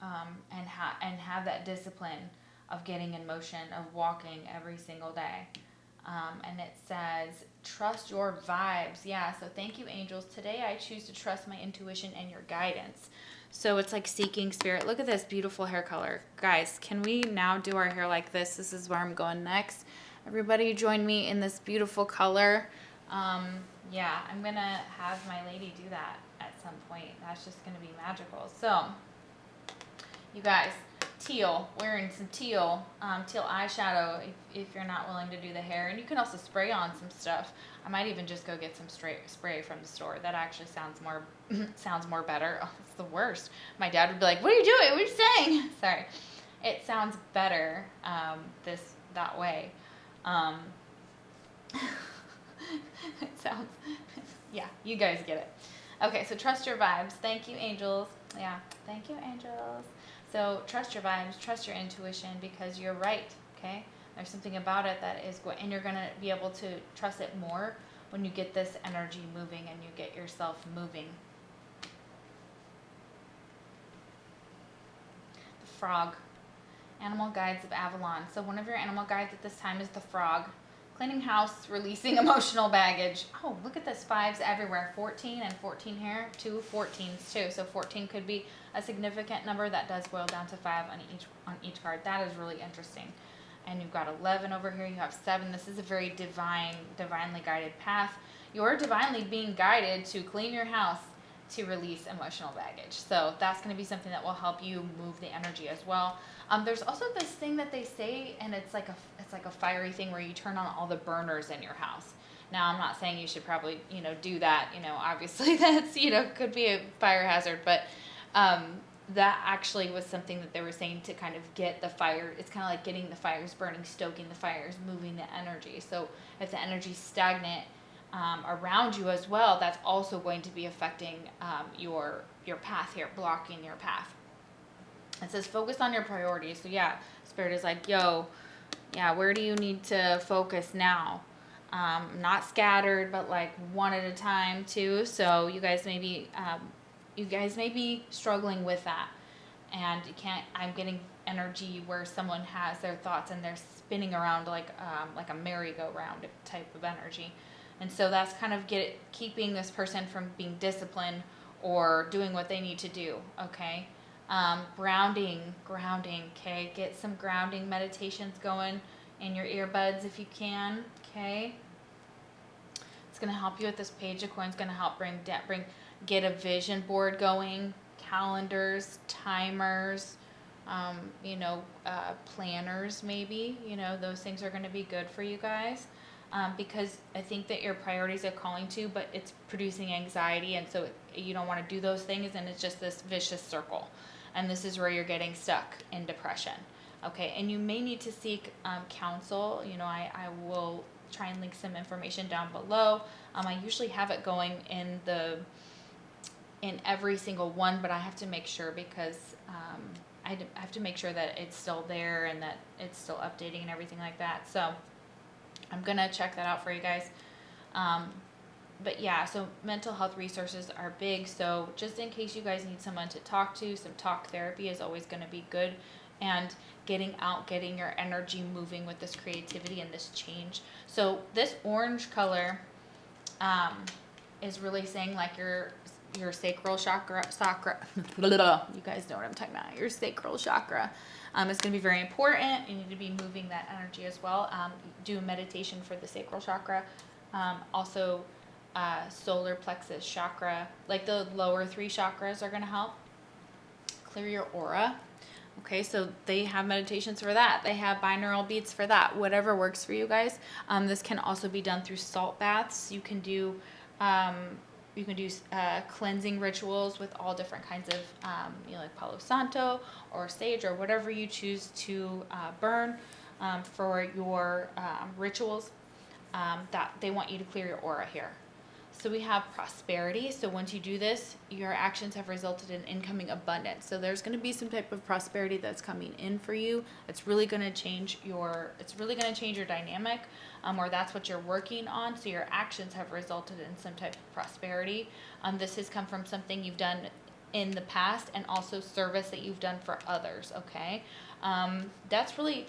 and have that discipline of getting in motion, of walking every single day. And it says, trust your vibes. Yeah, so thank you, angels. Today I choose to trust my intuition and your guidance. So it's like seeking spirit. Look at this beautiful hair color. Guys, can we now do our hair like this? This is where I'm going next. Everybody join me in this beautiful color. Yeah, I'm going to have my lady do that at some point. That's just going to be magical. So, you guys, teal, wearing some teal eyeshadow if you're not willing to do the hair. And you can also spray on some stuff. I might even just go get some spray from the store. That actually sounds more better. Oh, it's the worst. My dad would be like, what are you doing? What are you saying? Sorry. It sounds better that way. It sounds, yeah, you guys get it. Okay, so trust your vibes. Thank you, angels. Yeah, thank you, angels. So trust your vibes, trust your intuition, because you're right, okay? There's something about it that is going, and you're going to be able to trust it more when you get this energy moving and you get yourself moving. The frog. Animal guides of Avalon. So one of your animal guides at this time is the frog. Cleaning house, releasing emotional baggage. Oh, look at this. 5s everywhere. 14 and 14 here. 2 14s too. So 14 could be a significant number. That does boil down to 5 on each card. That is really interesting. And you've got 11 over here. You have 7. This is a very divinely guided path. You're divinely being guided to clean your house, to release emotional baggage. So that's going to be something that will help you move the energy as well. There's also this thing that they say, and it's like a fiery thing where you turn on all the burners in your house. Now, I'm not saying you should probably, do that. Obviously that's, could be a fire hazard, but that actually was something that they were saying to kind of get the fire. It's kind of like getting the fires burning, stoking the fires, moving the energy. So if the energy's stagnant around you as well, that's also going to be affecting your path here, blocking your path. It says focus on your priorities. So yeah, Spirit is like, yo, yeah, where do you need to focus now? Not scattered, but like one at a time too. So you guys may be struggling with that, and you can't. I'm getting energy where someone has their thoughts and they're spinning around like a merry-go-round type of energy. And so that's kind of keeping this person from being disciplined or doing what they need to do, okay? Grounding, okay? Get some grounding meditations going in your earbuds if you can, okay? It's going to help you with this Page of Coins. Going to help get a vision board going, calendars, timers, planners maybe. Those things are going to be good for you guys. Because I think that your priorities are calling to, but it's producing anxiety, and so you don't want to do those things, and it's just this vicious circle. And this is where you're getting stuck in depression. Okay, and you may need to seek counsel. I will try and link some information down below. I usually have it going in every single one, but I have to make sure because I have to make sure that it's still there and that it's still updating and everything like that. So I'm going to check that out for you guys. But yeah, so mental health resources are big. So just in case you guys need someone to talk to, some talk therapy is always going to be good. And getting your energy moving with this creativity and this change. So this orange color is really saying like your sacral chakra. You guys know what I'm talking about. Your sacral chakra. It's going to be very important. You need to be moving that energy as well. Do a meditation for the sacral chakra. Also, solar plexus chakra. Like the lower 3 chakras are going to help clear your aura. Okay, so they have meditations for that. They have binaural beats for that. Whatever works for you guys. This can also be done through salt baths. You can do cleansing rituals with all different kinds of, like Palo Santo or sage or whatever you choose to burn for your rituals. That they want you to clear your aura here. So we have prosperity. So once you do this, your actions have resulted in incoming abundance. So there's going to be some type of prosperity that's coming in for you. It's really going to change your dynamic, or that's what you're working on. So your actions have resulted in some type of prosperity. This has come from something you've done in the past, and also service that you've done for others. Okay. That's really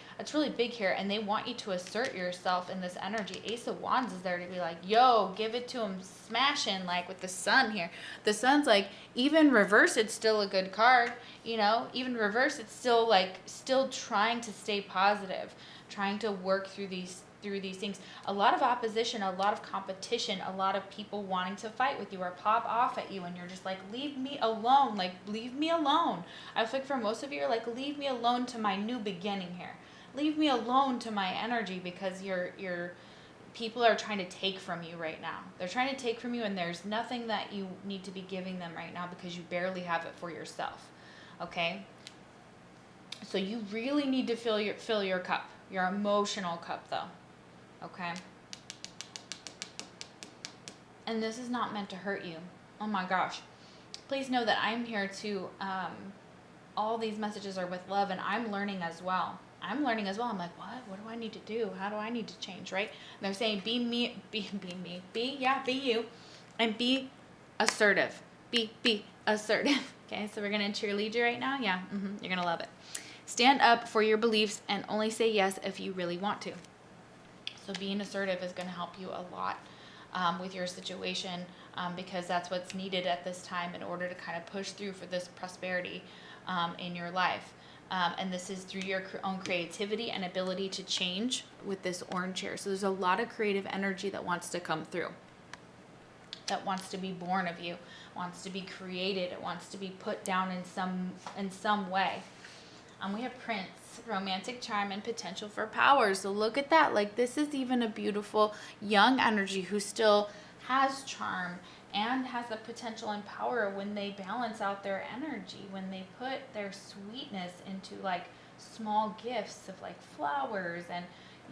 big here, and they want you to assert yourself in this energy. Ace of Wands is there to be like, yo, give it to them, smashing, like with the sun here. The sun's like, even reverse, it's still a good card, you know, even reverse, it's still like, still trying to stay positive, trying to work through these things. A lot of opposition, a lot of competition, a lot of people wanting to fight with you or pop off at you, and you're just like, leave me alone, like, leave me alone. I feel like for most of you, you're like, leave me alone to my new beginning here. Leave me alone to my energy, because you're people are trying to take from you right now. They're trying to take from you, and there's nothing that you need to be giving them right now, because you barely have it for yourself. Okay? So you really need to fill your cup, your emotional cup, though. Okay? And this is not meant to hurt you. Oh my gosh. Please know that I'm here to, all these messages are with love, and I'm learning as well. I'm learning as well. I'm like, what do I need to do? How do I need to change, right? And they're saying, be me, be you, and be assertive. Be assertive. Okay, so we're going to cheerlead you right now. Yeah, you're going to love it. Stand up for your beliefs and only say yes if you really want to. So being assertive is going to help you a lot with your situation, because that's what's needed at this time in order to kind of push through for this prosperity in your life. And this is through your own creativity and ability to change with this orange here. So there's a lot of creative energy that wants to come through, that wants to be born of you, wants to be created, it wants to be put down in some way. We have Prince, romantic charm, and potential for power. So look at that. Like, this is even a beautiful young energy who still has charm and has the potential and power when they balance out their energy, when they put their sweetness into like small gifts of like flowers. And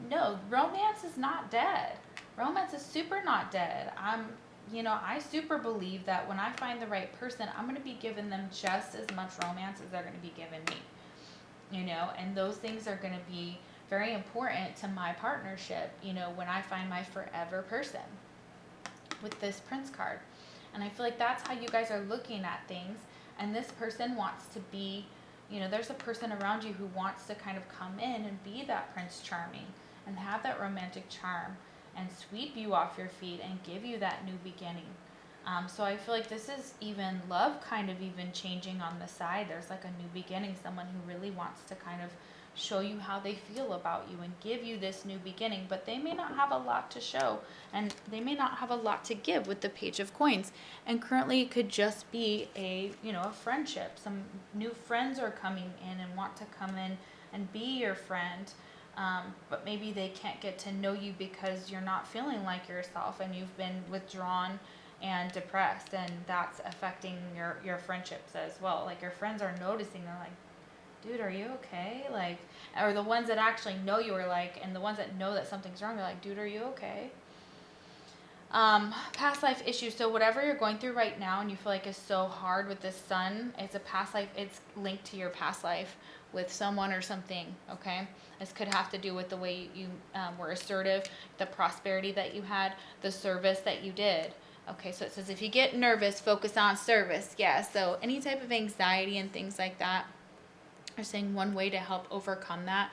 no, romance is not dead. Romance is super not dead. I super believe that when I find the right person, I'm going to be giving them just as much romance as they're going to be giving me. And those things are going to be very important to my partnership, when I find my forever person with this Prince card. And I feel like that's how you guys are looking at things. And this person wants to be, there's a person around you who wants to kind of come in and be that Prince Charming and have that romantic charm and sweep you off your feet and give you that new beginning. So I feel like this is even love kind of even changing on the side. There's like a new beginning, someone who really wants to kind of show you how they feel about you and give you this new beginning, but they may not have a lot to show, and they may not have a lot to give with the Page of Coins. And currently it could just be a friendship. Some new friends are coming in and want to come in and be your friend. But maybe they can't get to know you because you're not feeling like yourself and you've been withdrawn and depressed, and that's affecting your friendships as well. Like, your friends are noticing, they're like, dude, are you okay? Like, or the ones that actually know you are like, and the ones that know that something's wrong, they're like, dude, are you okay? Past life issues. So whatever you're going through right now and you feel like is so hard with this sun, it's a past life, it's linked to your past life with someone or something, okay? This could have to do with the way you were assertive, the prosperity that you had, the service that you did. Okay, so it says if you get nervous, focus on service. Yeah, so any type of anxiety and things like that, they're saying one way to help overcome that,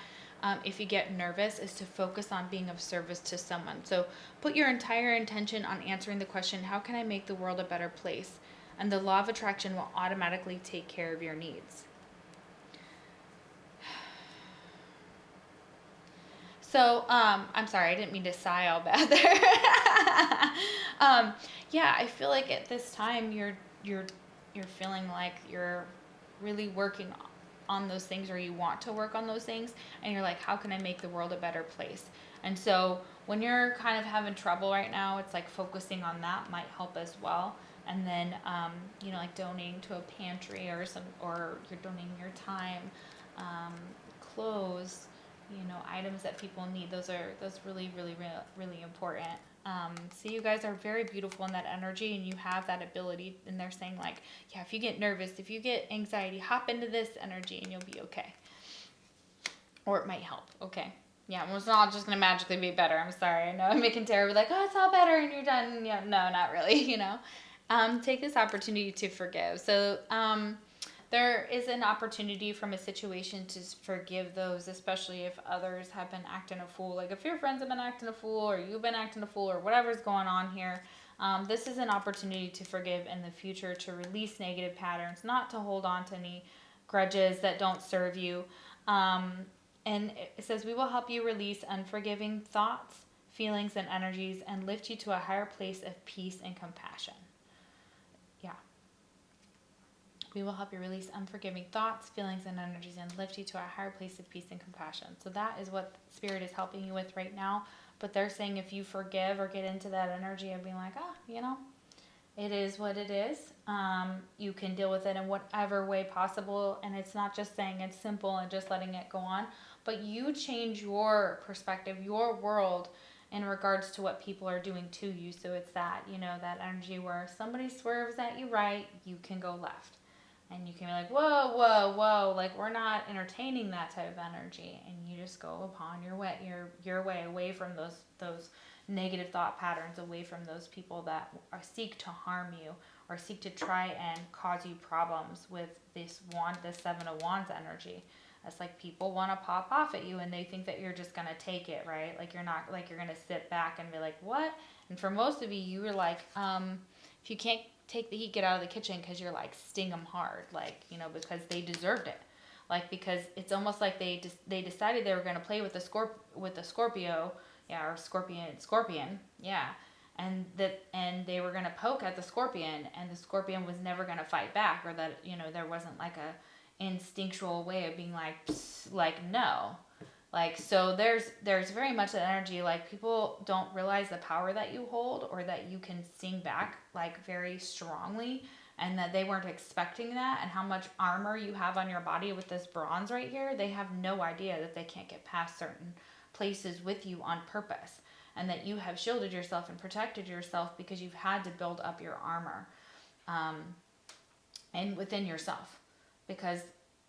if you get nervous, is to focus on being of service to someone. So put your entire intention on answering the question, how can I make the world a better place? And the law of attraction will automatically take care of your needs. So, I'm sorry, I didn't mean to sigh all bad there. Yeah, I feel like at this time you're feeling like you're really working on those things, or you want to work on those things, and you're like, how can I make the world a better place? And so when you're kind of having trouble right now, it's like focusing on that might help as well. And then, like donating to a pantry or you're donating your time, clothes, items that people need. Those really, really, really, really important. So you guys are very beautiful in that energy, and you have that ability. And they're saying like, yeah, if you get nervous, if you get anxiety, hop into this energy and you'll be okay. Or it might help. Okay. Yeah, well, it's not just going to magically be better. I'm sorry. I know I'm making Tara be like, oh, it's all better and you're done. Yeah, no, not really, Take this opportunity to forgive. So, there is an opportunity from a situation to forgive those, especially if others have been acting a fool. Like if your friends have been acting a fool, or you've been acting a fool, or whatever's going on here, this is an opportunity to forgive in the future, to release negative patterns, not to hold on to any grudges that don't serve you. And it says, we will help you release unforgiving thoughts, feelings, and energies, and lift you to a higher place of peace and compassion. Yeah. We will help you release unforgiving thoughts, feelings, and energies, and lift you to a higher place of peace and compassion. So that is what Spirit is helping you with right now. But they're saying if you forgive or get into that energy of being like, it is what it is. You can deal with it in whatever way possible. And it's not just saying it's simple and just letting it go on, but you change your perspective, your world in regards to what people are doing to you. So it's that, that energy where somebody swerves at you right, you can go left. And you can be like, whoa, whoa, whoa, like we're not entertaining that type of energy. And you just go upon your way away from those negative thought patterns, away from those people that seek to harm you or seek to try and cause you problems with this Seven of Wands energy. It's like people want to pop off at you and they think that you're just going to take it, right? Like you're not, like you're going to sit back and be like, what? And for most of you, you were like, if you can't take the heat, get out of the kitchen, because you're like, sting them hard, like, because they deserved it. Like, because it's almost like they decided they were going to play with the Scorpio, yeah, or scorpion, yeah, and they were going to poke at the scorpion, and the scorpion was never going to fight back, or that there wasn't like a instinctual way of being like no. Like, so there's very much that energy, like people don't realize the power that you hold, or that you can sing back like very strongly, and that they weren't expecting that, and how much armor you have on your body with this bronze right here. They have no idea that they can't get past certain places with you on purpose, and that you have shielded yourself and protected yourself because you've had to build up your armor and within yourself, because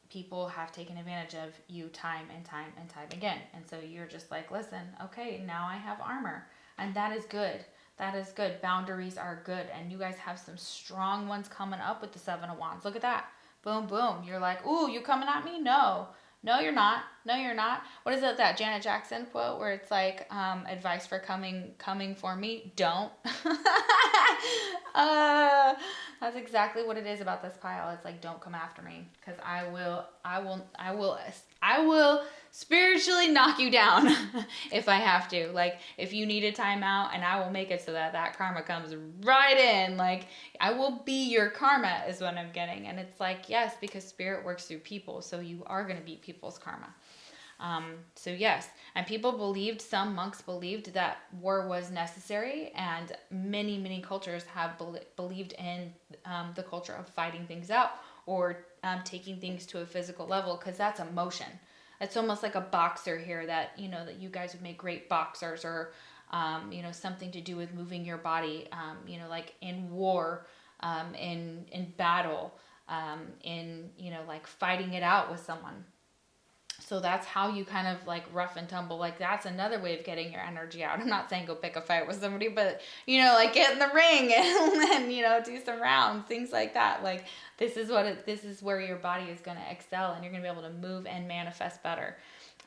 people have taken advantage of you time and time and time again. And so you're just like, listen, okay, now I have armor. And that is good. That is good. Boundaries are good. And you guys have some strong ones coming up with the Seven of Wands. Look at that. Boom, boom. You're like, ooh, you coming at me? No. No, you're not. No, you're not. What is it, that Janet Jackson quote where it's like, advice for coming for me? Don't. That's exactly what it is about this pile. It's like, don't come after me, because I will spiritually knock you down if I have to. Like, if you need a timeout, and I will make it so that karma comes right in. Like, I will be your karma is what I'm getting. And it's like, yes, because Spirit works through people, so you are going to be people's karma. So yes, and some monks believed that war was necessary, and many cultures have believed in the culture of fighting things out, or taking things to a physical level, because that's emotion. It's almost like a boxer here, that that you guys would make great boxers, or something to do with moving your body, like in war, in battle, in like fighting it out with someone. So that's how you kind of like rough and tumble. Like, that's another way of getting your energy out. I'm not saying go pick a fight with somebody, but like get in the ring and do some rounds, things like that. Like, this is where your body is going to excel, and you're going to be able to move and manifest better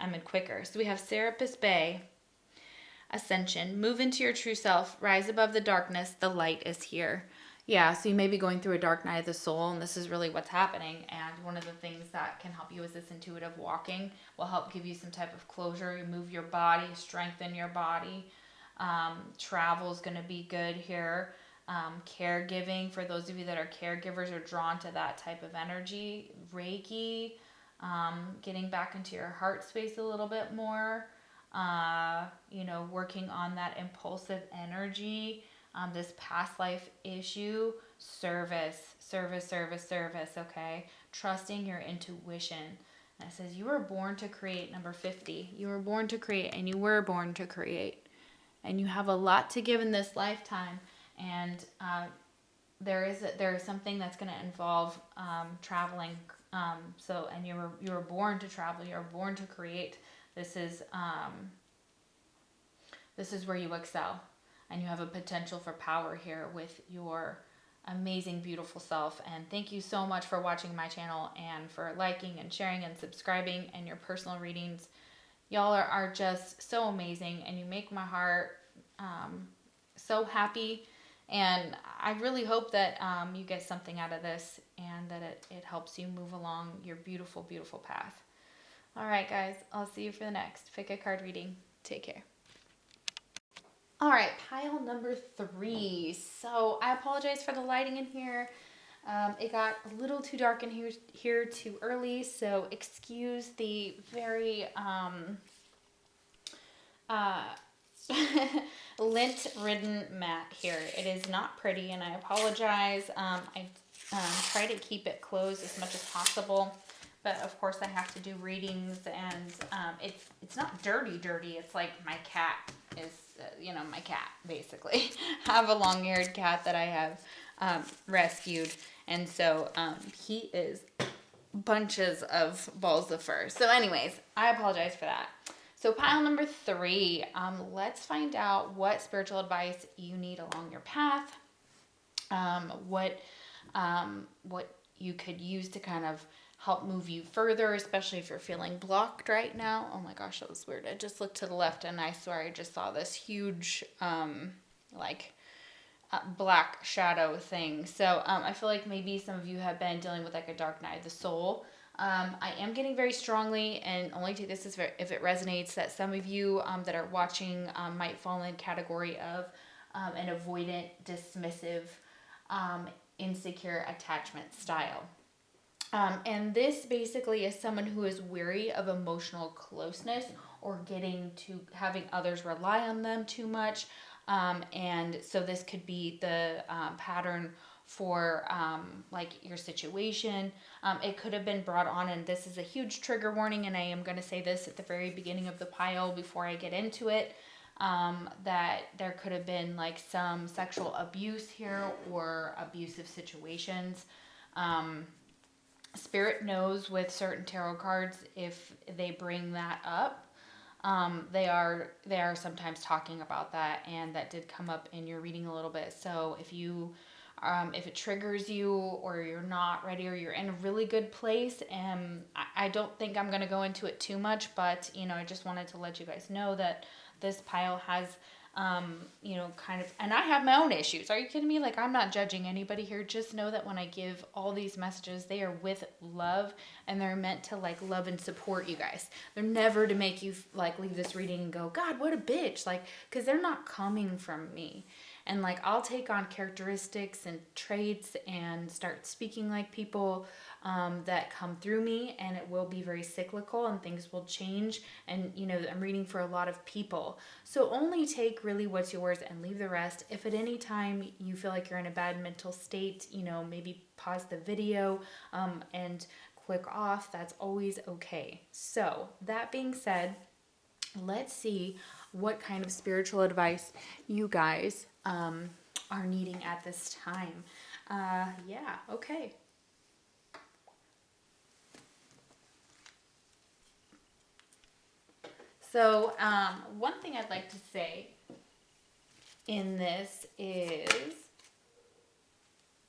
and quicker. So we have Serapis Bay, Ascension. Move into your true self. Rise above the darkness. The light is here. Yeah, so you may be going through a dark night of the soul, and this is really what's happening. And one of the things that can help you is this intuitive walking. Will help give you some type of closure. You move your body, strengthen your body. Travel is going to be good here. Caregiving, for those of you that are caregivers, are drawn to that type of energy. Reiki, getting back into your heart space a little bit more. Working on that impulsive energy. This past life issue, service, okay? Trusting your intuition. And it says, you were born to create, number 50. You were born to create, and you were born to create. And you have a lot to give in this lifetime. And there is something that's going to involve traveling. And you were born to travel. You were born to create. This is where you excel. And you have a potential for power here with your amazing, beautiful self. And thank you so much for watching my channel and for liking and sharing and subscribing and your personal readings. Y'all are just so amazing, and you make my heart so happy. And I really hope that you get something out of this, and that it helps you move along your beautiful, beautiful path. All right, guys, I'll see you for the next Pick a Card reading. Take care. All right, pile number 3. So I apologize for the lighting in here. It got a little too dark in here too early, so excuse the very lint-ridden mat here. It is not pretty, and I apologize. I try to keep it closed as much as possible, but of course I have to do readings, and it's not dirty. It's like my cat is, my cat, basically. I have a long-haired cat that I have rescued, and so he is bunches of balls of fur. So anyways, I apologize for that. So pile number 3, let's find out what spiritual advice you need along your path, what you could use to kind of help move you further, especially if you're feeling blocked right now. Oh my gosh, that was weird. I just looked to the left and I swear I just saw this huge, black shadow thing. So I feel like maybe some of you have been dealing with like a dark night of the soul. I am getting very strongly, and only take this if it resonates, that some of you that are watching might fall in category of an avoidant, dismissive, insecure attachment style. And this basically is someone who is weary of emotional closeness, or having others rely on them too much. And so this could be the pattern for your situation. It could have been brought on, and this is a huge trigger warning, and I am going to say this at the very beginning of the pile before I get into it, that there could have been like some sexual abuse here or abusive situations. Spirit knows with certain tarot cards, if they bring that up, they are sometimes talking about that, and that did come up in your reading a little bit. So if it triggers you, or you're not ready, or you're in a really good place, and I don't think I'm going to go into it too much, but I just wanted to let you guys know that this pile has kind of, and I have my own issues. Are you kidding me? Like, I'm not judging anybody here. Just know that when I give all these messages, they are with love, and they're meant to like love and support you guys. They're never to make you like leave this reading and go, God, what a bitch. Like, because they're not coming from me. And like, I'll take on characteristics and traits and start speaking like people that come through me, and it will be very cyclical, and things will change. And I'm reading for a lot of people, so only take really what's yours and leave the rest. If at any time you feel like you're in a bad mental state, maybe pause the video and click off. That's always okay. So that being said, let's see what kind of spiritual advice you guys are needing at this time. Okay. So one thing I'd like to say in this is,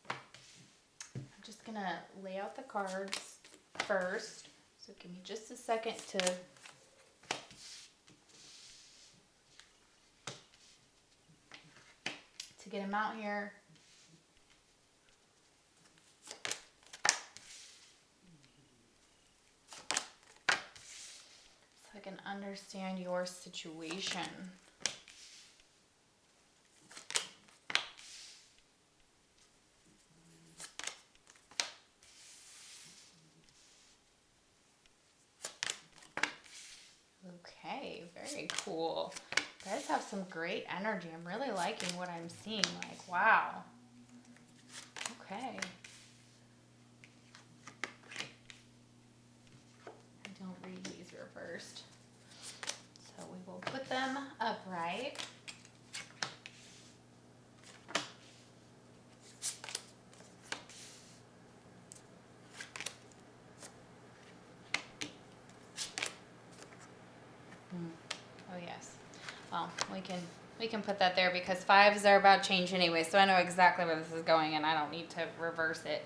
I'm just going to lay out the cards first. So give me just a second to get them out here. So I can understand your situation. Okay, very cool. You guys have some great energy. I'm really liking what I'm seeing. Like, wow. Okay. I don't read these reversed. So we will put them upright. Oh yes. Well, we We can put that there because 5s are about change anyway, so I know exactly where this is going and I don't need to reverse it.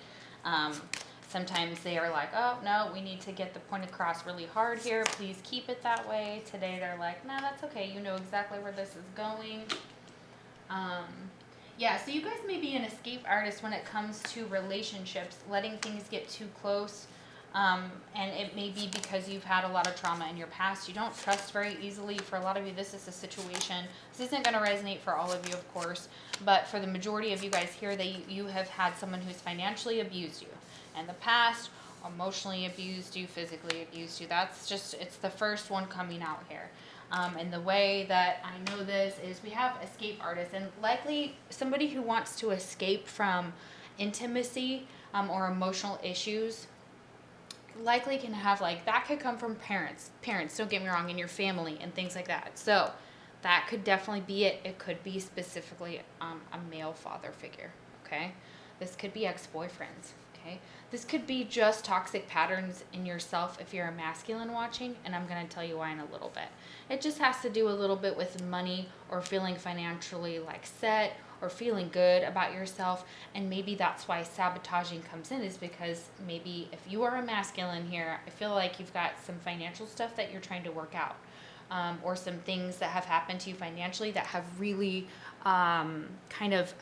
Sometimes they are like, oh, no, we need to get the point across really hard here. Please keep it that way. Today they're like, no, that's okay. You know exactly where this is going. Yeah, so you guys may be an escape artist when it comes to relationships, letting things get too close. And it may be because you've had a lot of trauma in your past. You don't trust very easily. For a lot of you, this is a situation. This isn't going to resonate for all of you, of course. But for the majority of you guys here, you have had someone who's financially abused you in the past, emotionally abused you, physically abused you. That's just, it's the first one coming out here. And the way that I know this is we have escape artists, and likely somebody who wants to escape from intimacy or emotional issues likely can have, like, that could come from parents, don't get me wrong, in your family and things like that. So that could definitely be it. It could be specifically a male father figure, okay? This could be ex-boyfriends, okay? This could be just toxic patterns in yourself if you're a masculine watching, and I'm going to tell you why in a little bit. It just has to do a little bit with money or feeling financially, like, set, or feeling good about yourself. And maybe that's why sabotaging comes in, is because maybe if you are a masculine here, I feel like you've got some financial stuff that you're trying to work out, or some things that have happened to you financially that have really kind of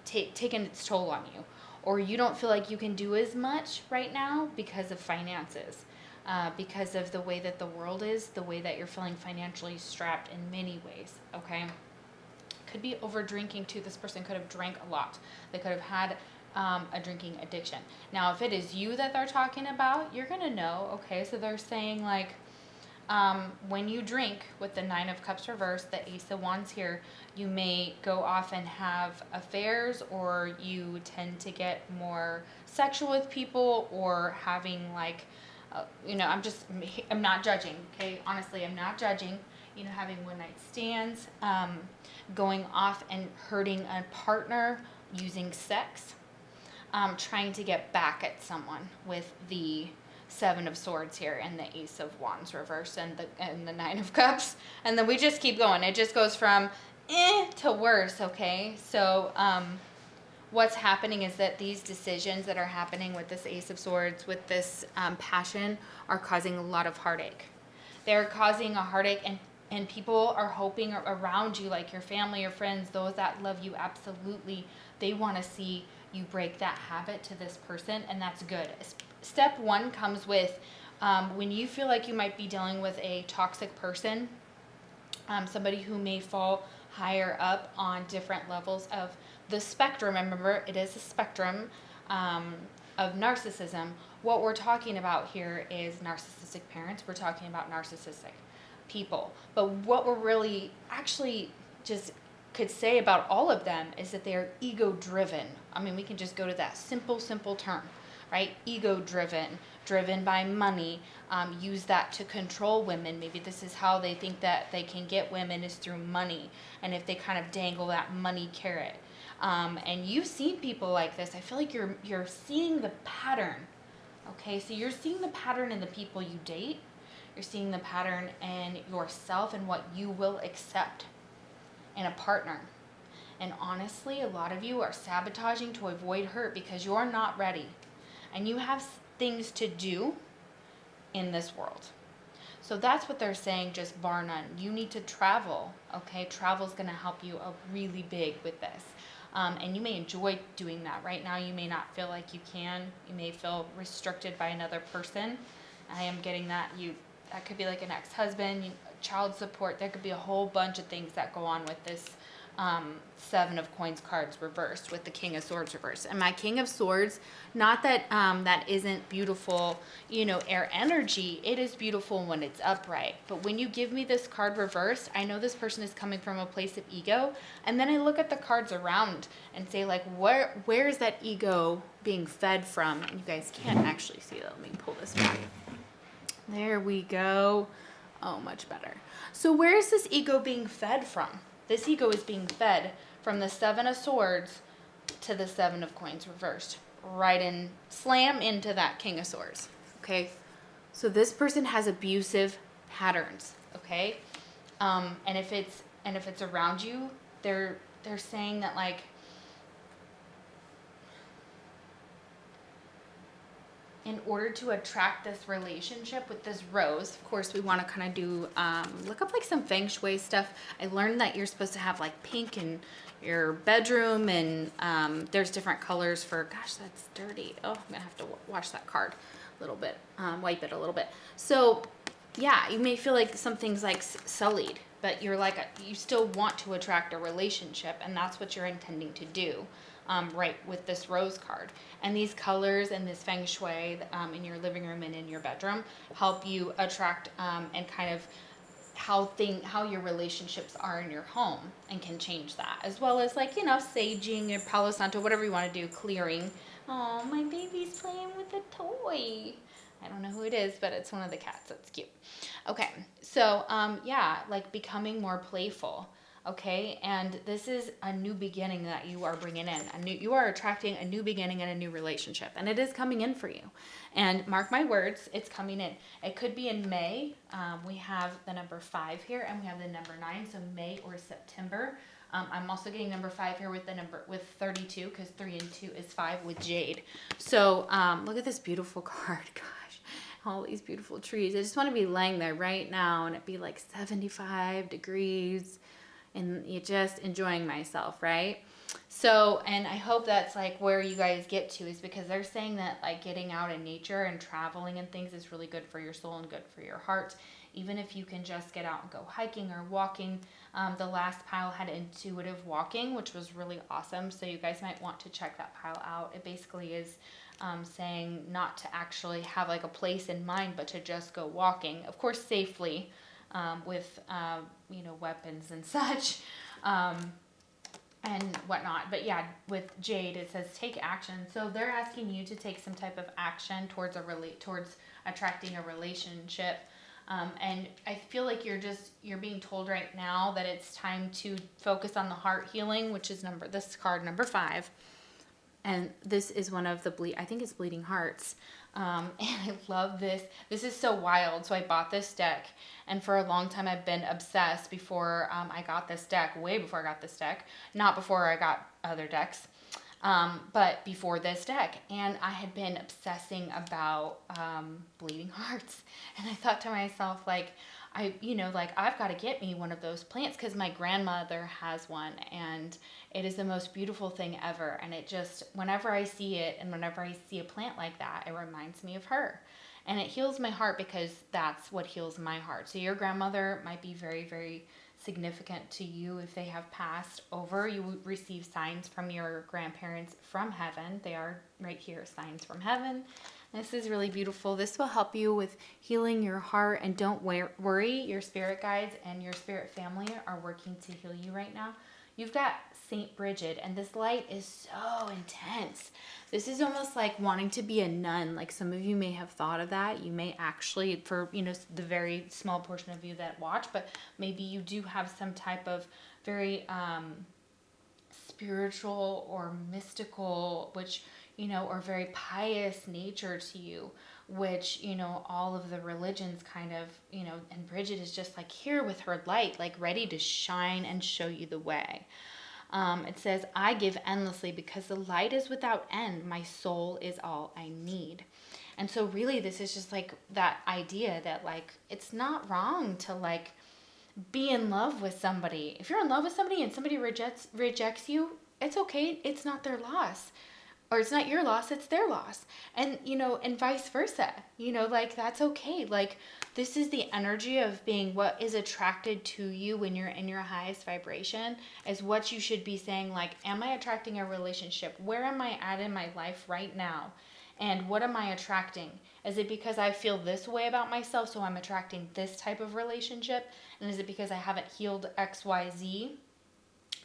taken its toll on you, or you don't feel like you can do as much right now because of finances, because of the way that the world is, the way that you're feeling financially strapped in many ways, okay? Could be over drinking too. This person could have drank a lot. They could have had a drinking addiction. Now, if it is you that they're talking about, you're going to know, okay? So they're saying, like, when you drink with the 9 of Cups reversed, the Ace of Wands here, you may go off and have affairs, or you tend to get more sexual with people, or having, like, you know, I'm not judging, okay? Honestly, I'm not judging. You know, having one-night stands, going off and hurting a partner using sex, trying to get back at someone with the 7 of Swords here and the Ace of Wands reversed and the 9 of Cups. And then we just keep going. It just goes from to worse, okay? So what's happening is that these decisions that are happening with this Ace of Swords, with this passion, are causing a lot of heartache. They're causing a heartache, and people are hoping around you, like your family, your friends, those that love you absolutely, they want to see you break that habit to this person, and that's good. Step 1 comes with when you feel like you might be dealing with a toxic person, somebody who may fall higher up on different levels of the spectrum. Remember, it is a spectrum of narcissism. What we're talking about here is narcissistic parents. We're talking about narcissistic people. But what we're really actually just could say about all of them is that they're ego driven. I mean, we can just go to that simple term, right? Ego driven, driven by money, use that to control women. Maybe this is how they think that they can get women, is through money. And if they kind of dangle that money carrot. And you've seen people like this. I feel like you're seeing the pattern. Okay, so you're seeing the pattern in the people you date. You're seeing the pattern in yourself and what you will accept in a partner. And honestly, a lot of you are sabotaging to avoid hurt because you're not ready. And you have things to do in this world. So that's what they're saying, just bar none. You need to travel, okay? Travel's going to help you really big with this. And you may enjoy doing that. Right now, you may not feel like you can. You may feel restricted by another person. I am getting that. That could be like an ex-husband, child support. There could be a whole bunch of things that go on with this 7 of Coins cards reversed with the King of Swords reversed. And my King of Swords, not that that isn't beautiful, you know, air energy. It is beautiful when it's upright. But when you give me this card reversed, I know this person is coming from a place of ego. And then I look at the cards around and say, like, where is that ego being fed from? And you guys can't actually see that. Let me pull this back. There we go. Oh, much better. So where is this ego being fed from? This ego is being fed from the 7 of Swords to the 7 of Coins reversed. Right in, slam into that King of Swords. Okay? So this person has abusive patterns. Okay? And if it's around you, they're saying that like, in order to attract this relationship with this rose, of course, we want to kind of do, look up like some feng shui stuff. I learned that you're supposed to have like pink in your bedroom, and there's different colors for, gosh, that's dirty. Oh, I'm going to have to wash that card a little bit, wipe it a little bit. So yeah, you may feel like something's like sullied, but you're like, you still want to attract a relationship, and that's what you're intending to do. Right, with this rose card. And these colors and this feng shui in your living room and in your bedroom help you attract and kind of how your relationships are in your home, and can change that, as well as like, you know, saging and Palo Santo, whatever you want to do, clearing. Oh, my baby's playing with a toy. I don't know who it is, but it's one of the cats. That's cute. Okay, so yeah, like becoming more playful. Okay, and this is a new beginning that you are bringing in. You are attracting a new beginning and a new relationship, and it is coming in for you. And mark my words, it's coming in. It could be in May. We have the number 5 here, and we have the number 9, so May or September. I'm also getting number 5 here with 32, because 3 and 2 is 5 with jade. So look at this beautiful card, gosh. All these beautiful trees. I just want to be laying there right now, and it be like 75 degrees. And you just enjoying myself, right? So, and I hope that's like where you guys get to, is because they're saying that like getting out in nature and traveling and things is really good for your soul and good for your heart. Even if you can just get out and go hiking or walking. The last pile had intuitive walking, which was really awesome. So you guys might want to check that pile out. It basically is saying not to actually have like a place in mind, but to just go walking, of course, safely. With you know, weapons and such, and whatnot. But yeah, with jade, it says take action. So they're asking you to take some type of action towards attracting a relationship. And I feel like you're being told right now that it's time to focus on the heart healing, which is this card number 5. And this is one of I think it's Bleeding Hearts. And I love this. This is so wild. So I bought this deck, and for a long time I've been obsessed before I got this deck, way before I got this deck, not before I got other decks, but before this deck. And I had been obsessing about Bleeding Hearts. And I thought to myself, like, I've got to get me one of those plants, because my grandmother has one, and it is the most beautiful thing ever. And it just, whenever I see it and whenever I see a plant like that, it reminds me of her. And it heals my heart, because that's what heals my heart. So your grandmother might be very, very significant to you. If they have passed over, you receive signs from your grandparents from heaven. They are right here, signs from heaven. This is really beautiful. This will help you with healing your heart, and don't worry. Your spirit guides and your spirit family are working to heal you right now. You've got Saint Bridget, and this light is so intense. This is almost like wanting to be a nun. Like some of you may have thought of that. You may actually, for the very small portion of you that watch, but maybe you do have some type of very spiritual or mystical, which or very pious nature to you, which, all of the religions kind of, and Bridget is just like here with her light, like ready to shine and show you the way. It says, I give endlessly because the light is without end. My soul is all I need. And so really this is just like that idea that like, it's not wrong to like be in love with somebody. If you're in love with somebody and somebody rejects you, it's okay. It's not their loss. Or it's not your loss, it's their loss. And, and vice versa. Like, that's okay. Like, this is the energy of being what is attracted to you when you're in your highest vibration, is what you should be saying, like, am I attracting a relationship? Where am I at in my life right now? And what am I attracting? Is it because I feel this way about myself, so I'm attracting this type of relationship? And is it because I haven't healed X, Y, Z?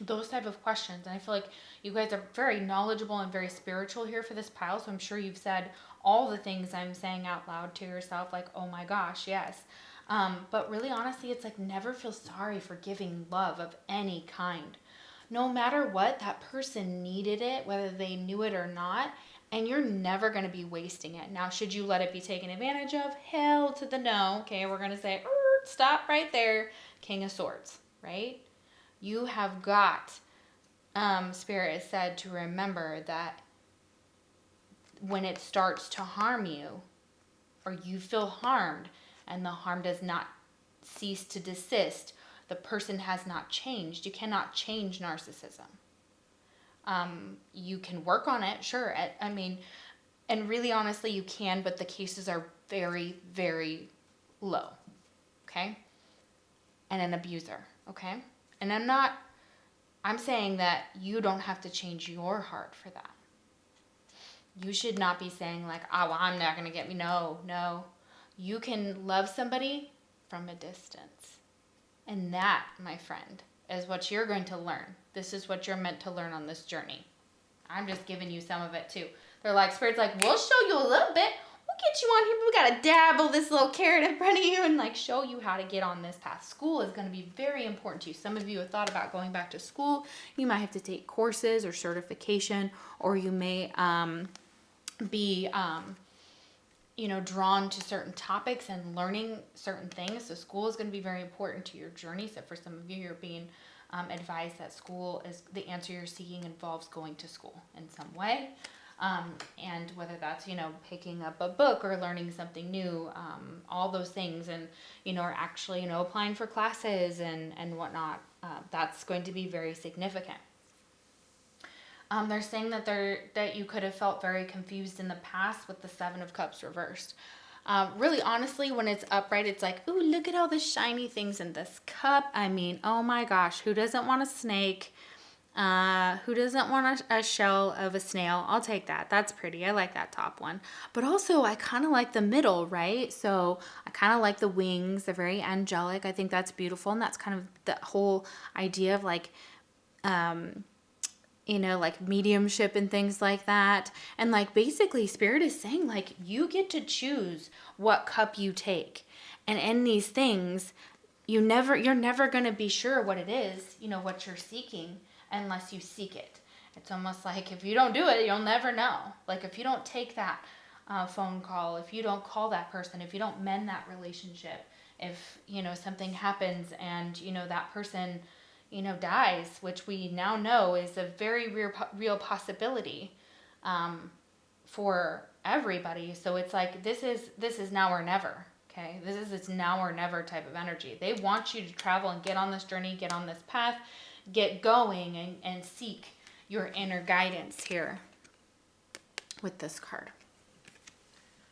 Those type of questions. And I feel like you guys are very knowledgeable and very spiritual here for this pile, so I'm sure you've said all the things I'm saying out loud to yourself, like, oh my gosh, yes. But really, honestly, it's like, never feel sorry for giving love of any kind. No matter what, that person needed it, whether they knew it or not, and you're never going to be wasting it. Now, should you let it be taken advantage of? Hell to the no. Okay, we're going to say, stop right there. King of Swords, right? You have got, Spirit has said to remember that when it starts to harm you, or you feel harmed, and the harm does not cease to desist, the person has not changed. You cannot change narcissism. You can work on it, sure. I mean, and really honestly, you can, but the cases are very, very low, okay? And an abuser, okay? And I'm saying that you don't have to change your heart for that. You should not be saying like, oh, well, I'm not going to get me. No. You can love somebody from a distance. And that, my friend, is what you're going to learn. This is what you're meant to learn on this journey. I'm just giving you some of it too. They're like, Spirit's like, we'll show you a little bit. We'll get you on here. We got to dabble this little carrot in front of you and like show you how to get on this path. School is going to be very important to you. Some of you have thought about going back to school. You might have to take courses or certification, or you may be drawn to certain topics and learning certain things. So school is going to be very important to your journey. So for some of you, you're being advised that school is the answer you're seeking, involves going to school in some way. And whether that's, picking up a book or learning something new, all those things, and, or actually, applying for classes and whatnot, that's going to be very significant. They're saying that you could have felt very confused in the past with the Seven of Cups reversed. Really, honestly, when it's upright, it's like, ooh, look at all the shiny things in this cup. I mean, oh my gosh, who doesn't want a snake? Who doesn't want a shell of a snail? I'll take that. That's pretty. I like that top one. But also, I kind of like the middle, right? So I kind of like the wings. They're very angelic. I think that's beautiful. And that's kind of the whole idea of like, like mediumship and things like that. And like basically Spirit is saying like you get to choose what cup you take. And in these things, you're never going to be sure what it is, what you're seeking, unless you seek it. It's almost like if you don't do it, you'll never know. Like if you don't take that phone call, if you don't call that person, if you don't mend that relationship, if, something happens and, that person dies, which we now know is a very real possibility for everybody. So it's like, this is now or never, okay? This now or never type of energy. They want you to travel and get on this journey, get on this path, get going and seek your inner guidance here with this card.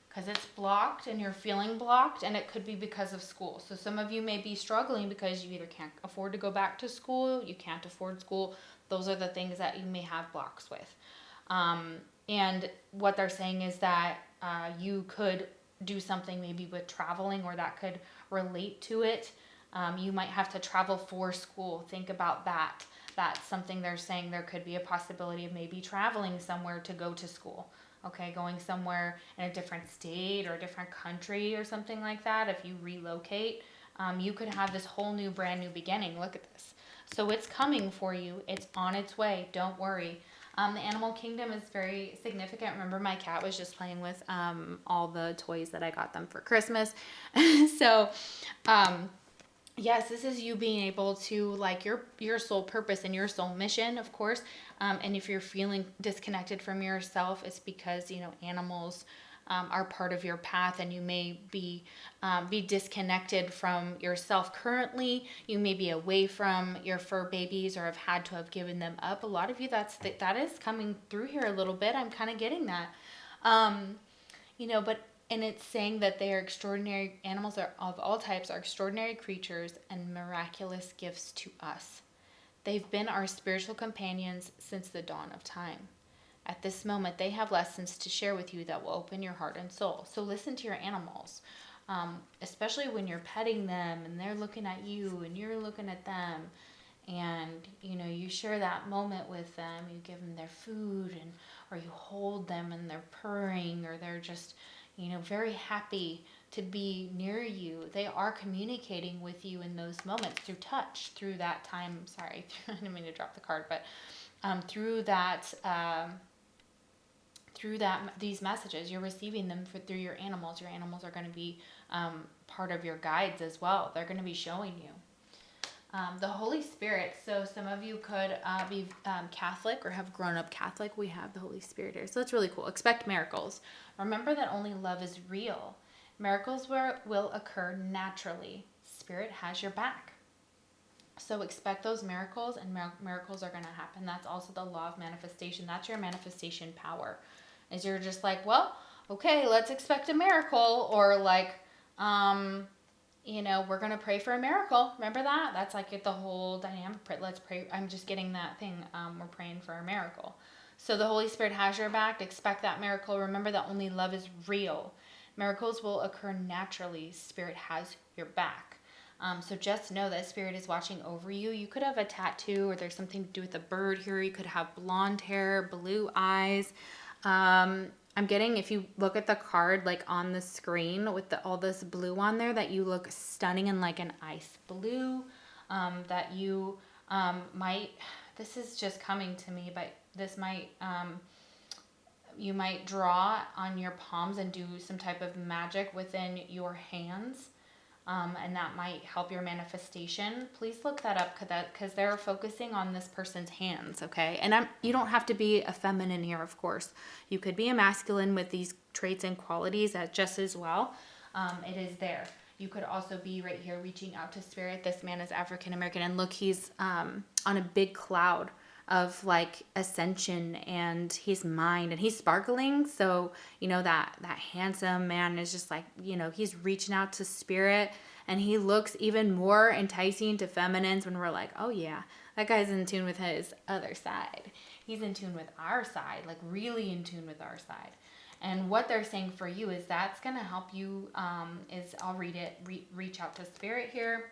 Because it's blocked and you're feeling blocked, and it could be because of school. So some of you may be struggling because you either can't afford to go back to school, you can't afford school. Those are the things that you may have blocks with. And what they're saying is that you could do something maybe with traveling, or that could relate to it. You might have to travel for school. Think about that. That's something they're saying. There could be a possibility of maybe traveling somewhere to go to school. Okay, going somewhere in a different state or a different country or something like that. If you relocate, you could have this whole new, brand new beginning. Look at this. So it's coming for you. It's on its way. Don't worry. The animal kingdom is very significant. Remember, my cat was just playing with all the toys that I got them for Christmas. So, yes, this is you being able to, like, your soul purpose and your soul mission, of course. And if you're feeling disconnected from yourself, it's because, animals are part of your path, and you may be disconnected from yourself currently. You may be away from your fur babies, or have had to have given them up. A lot of you, that is coming through here a little bit. I'm kind of getting that. And it's saying that they are extraordinary. Animals of all types are extraordinary creatures and miraculous gifts to us. They've been our spiritual companions since the dawn of time. At this moment, they have lessons to share with you that will open your heart and soul. So listen to your animals, especially when you're petting them and they're looking at you and you're looking at them. And, you share that moment with them. You give them their food, or you hold them and they're purring, or they're just, very happy to be near you. They are communicating with you in those moments through touch, through that time. Sorry, I didn't mean to drop the card, but through these messages, you're receiving them through your animals. Your animals are going to be part of your guides as well. They're going to be showing you. The Holy Spirit. So some of you could be Catholic or have grown up Catholic. We have the Holy Spirit here. So that's really cool. Expect miracles. Remember that only love is real. Miracles will occur naturally. Spirit has your back. So expect those miracles, and miracles are going to happen. That's also the law of manifestation. That's your manifestation power. Is you're just like, well, okay, let's expect a miracle, or like, we're going to pray for a miracle. Remember that? That's like the whole dynamic. Let's pray. I'm just getting that thing. We're praying for a miracle. So the Holy Spirit has your back. Expect that miracle. Remember that only love is real. Miracles will occur naturally. Spirit has your back. So just know that Spirit is watching over you. You could have a tattoo, or there's something to do with a bird here. You could have blonde hair, blue eyes. I'm getting, if you look at the card like on the screen with all this blue on there, that you look stunning in like an ice blue. That you might, this is just coming to me, but this might, you might draw on your palms and do some type of magic within your hands. And that might help your manifestation. Please look that up, because they're focusing on this person's hands, okay? And you don't have to be a feminine here, of course. You could be a masculine with these traits and qualities just as well. It is there. You could also be right here reaching out to Spirit. This man is African American, and look, he's on a big cloud of like ascension, and he's mind, and he's sparkling. So that handsome man is just like, he's reaching out to Spirit, and he looks even more enticing to feminines when we're like, oh yeah, that guy's in tune with his other side. He's in tune with our side, like really in tune with our side. And what they're saying for you is that's going to help you, I'll read it, reach out to Spirit here.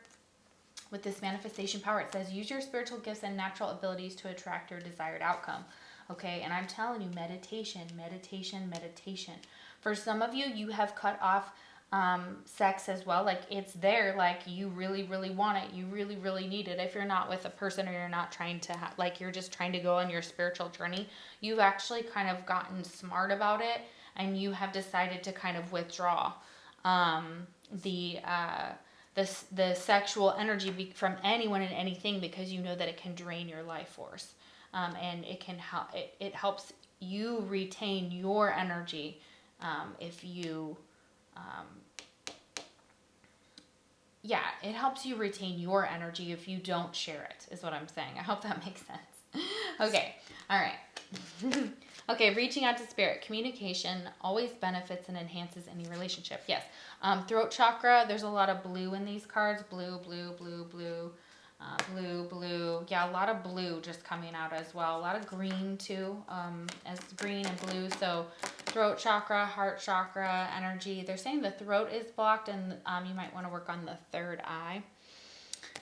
With this manifestation power, it says, use your spiritual gifts and natural abilities to attract your desired outcome. Okay, and I'm telling you, meditation, meditation, meditation. For some of you, you have cut off sex as well. Like it's there, like you really, really want it. You really, really need it. If you're not with a person, or you're not trying to, like you're just trying to go on your spiritual journey, you've actually kind of gotten smart about it, and you have decided to kind of withdraw the sexual energy from anyone and anything, because you know that it can drain your life force, and it can help. It helps you retain your energy if you, it helps you retain your energy if you don't share it. Is what I'm saying. I hope that makes sense. Okay, all right. Okay, reaching out to Spirit. Communication always benefits and enhances any relationship. Yes. Throat chakra, there's a lot of blue in these cards. Blue, blue, blue, blue, blue, blue. Yeah, a lot of blue just coming out as well. A lot of green too, as green and blue. So throat chakra, heart chakra, energy. They're saying the throat is blocked, and you might want to work on the third eye.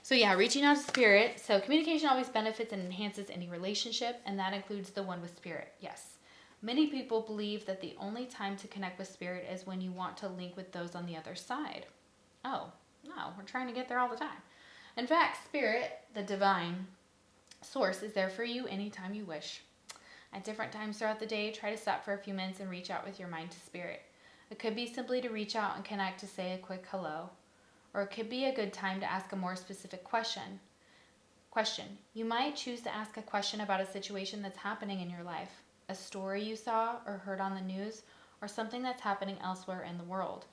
So yeah, reaching out to Spirit. So communication always benefits and enhances any relationship, and that includes the one with Spirit. Yes. Many people believe that the only time to connect with Spirit is when you want to link with those on the other side. Oh, no, we're trying to get there all the time. In fact, Spirit, the divine source, is there for you anytime you wish. At different times throughout the day, try to stop for a few minutes and reach out with your mind to Spirit. It could be simply to reach out and connect, to say a quick hello. Or it could be a good time to ask a more specific question. You might choose to ask a question about a situation that's happening in your life, a story you saw or heard on the news, or something that's happening elsewhere in the world.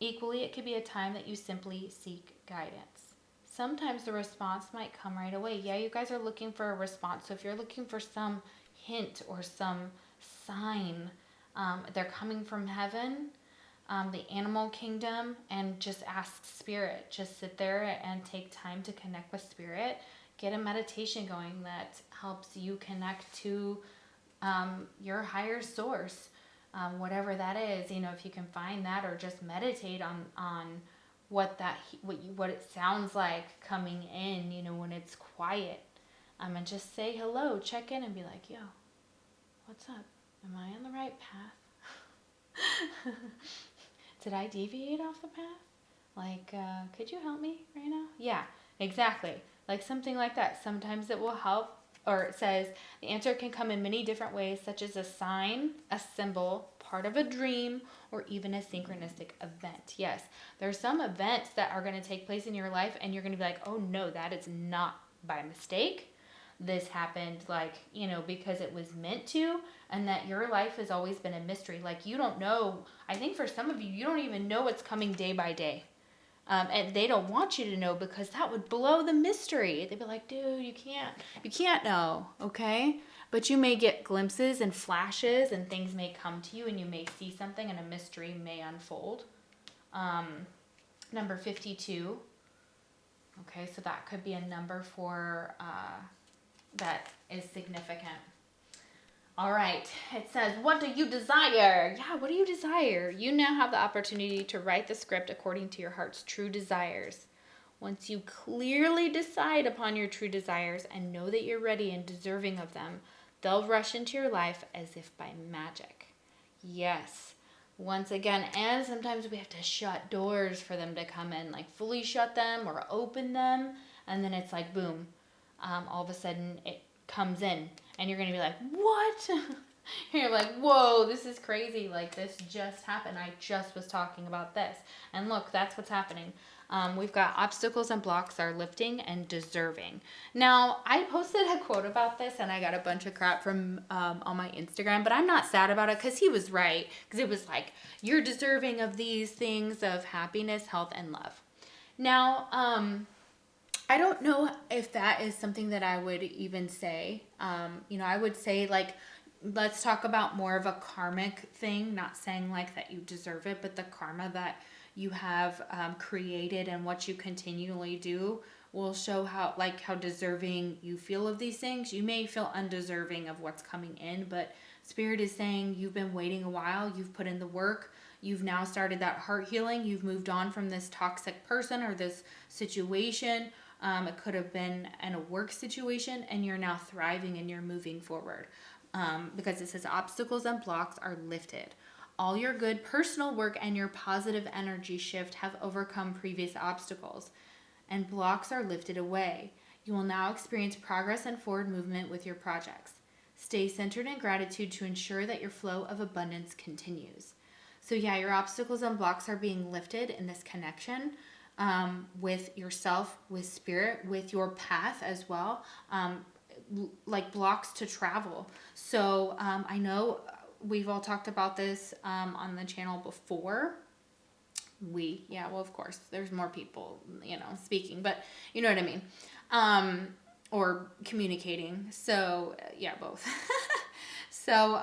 Equally, it could be a time that you simply seek guidance. Sometimes the response might come right away. Yeah, you guys are looking for a response. So if you're looking for some hint or some sign, they're coming from heaven, the animal kingdom, and just ask Spirit. Just sit there and take time to connect with Spirit. Get a meditation going that helps you connect to your higher source, whatever that is. If you can find that, or just meditate on what it sounds like coming in, when it's quiet, and just say hello, check in, and be like, yo, what's up? Am I on the right path? Did I deviate off the path? Like, could you help me right now? Yeah, exactly. Like something like that. Sometimes it will help. Or it says the answer can come in many different ways, such as a sign, a symbol, part of a dream or even a synchronistic event. Yes, there are some events that are going to take place in your life and you're going to be like, oh no, that is not by mistake. This happened like, you know, because it was meant to, and that your life has always been a mystery. Like, you don't know. I think for some of you, you don't even know what's coming day by day. And they don't want you to know because that would blow the mystery. They'd be like, dude, you can't know, okay? But you may get glimpses and flashes and things may come to you and you may see something and a mystery may unfold. Number 52. Okay, so that could be a number for, that is significant. All right, it says, what do you desire? Yeah, what do you desire? You now have the opportunity to write the script according to your heart's true desires. Once you clearly decide upon your true desires and know that you're ready and deserving of them, they'll rush into your life as if by magic. Yes, once again, and sometimes we have to shut doors for them to come in, like fully shut them or open them, and then it's like, boom, all of a sudden it comes in. And you're going to be like, what? You're like, whoa, this is crazy. Like, this just happened. I just was talking about this. And look, that's what's happening. We've got obstacles and blocks are lifting and deserving. Now, I posted a quote about this, and I got a bunch of crap from on my Instagram, but I'm not sad about it because he was right. Because it was like, you're deserving of these things of happiness, health, and love. Now, I don't know if that is something that I would even say. You know, I would say, like, let's talk about more of a karmic thing, not saying like that you deserve it, but the karma that you have created and what you continually do will show how deserving you feel of these things. You may feel undeserving of what's coming in, but Spirit is saying you've been waiting a while, you've put in the work, you've now started that heart healing, you've moved on from this toxic person or this situation. It could have been in a work situation, and you're now thriving and you're moving forward. Because it says obstacles and blocks are lifted. All your good personal work and your positive energy shift have overcome previous obstacles, and blocks are lifted away. You will now experience progress and forward movement with your projects. Stay centered in gratitude to ensure that your flow of abundance continues. So yeah, your obstacles and blocks are being lifted in this connection. With yourself, with Spirit, with your path as well, like blocks to travel. So I know we've all talked about this on the channel before. Well, of course, there's more people, you know, speaking, but you know what I mean, or communicating. So yeah, both. So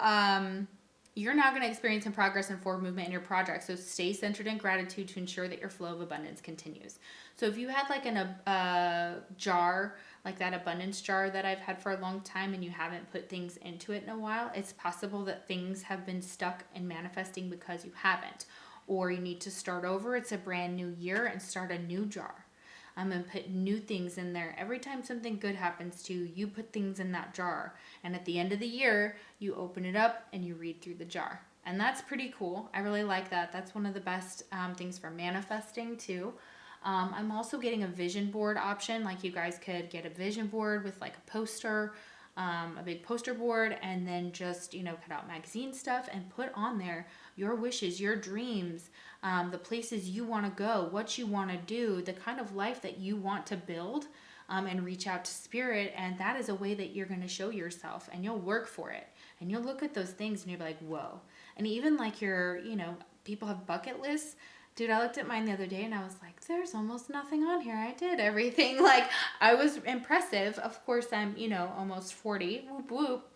you're now going to experience some progress and forward movement in your project. So stay centered in gratitude to ensure that your flow of abundance continues. So if you had like a jar, like that abundance jar that I've had for a long time, and you haven't put things into it in a while, it's possible that things have been stuck in manifesting because you haven't. Or you need to start over. It's a brand new year and start a new jar. And put new things in there. Every time something good happens to you, you put things in that jar. And at the end of the year, you open it up and you read through the jar. And that's pretty cool. I really like that. That's one of the best things for manifesting too. I'm also getting a vision board option. Like, you guys could get a vision board with like a poster, a big poster board, and then just, you know, cut out magazine stuff and put on there your wishes, your dreams, the places you want to go, what you want to do, the kind of life that you want to build, and reach out to Spirit. And that is a way that you're going to show yourself, and you'll work for it. And you'll look at those things and you'll be like, whoa. And even like you know, people have bucket lists. Dude, I looked at mine the other day and I was like, there's almost nothing on here. I did everything. Like, I was impressive. Of course, I'm, you know, almost 40. Whoop, whoop.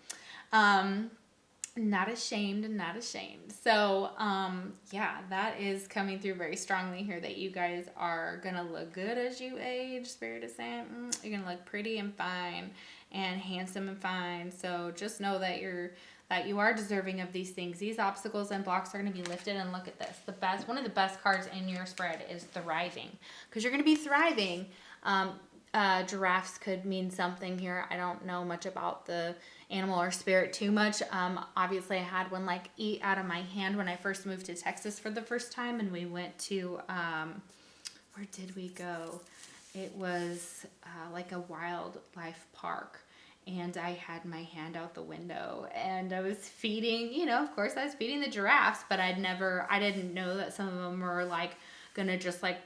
Not ashamed. So, yeah, that is coming through very strongly here, that you guys are going to look good as you age. Spirit is saying, you're going to look pretty and fine and handsome and fine. So just know that you are deserving of these things. These obstacles and blocks are going to be lifted. And look at this. One of the best cards in your spread is thriving, because you're going to be thriving. Giraffes could mean something here. I don't know much about the animal or spirit too much. Obviously I had one like eat out of my hand when I first moved to Texas for the first time, and we went to, where did we go? It was like a wildlife park. and I had my hand out the window, and I was feeding, you know, of course I was feeding the giraffes, but I didn't know that some of them were like gonna just like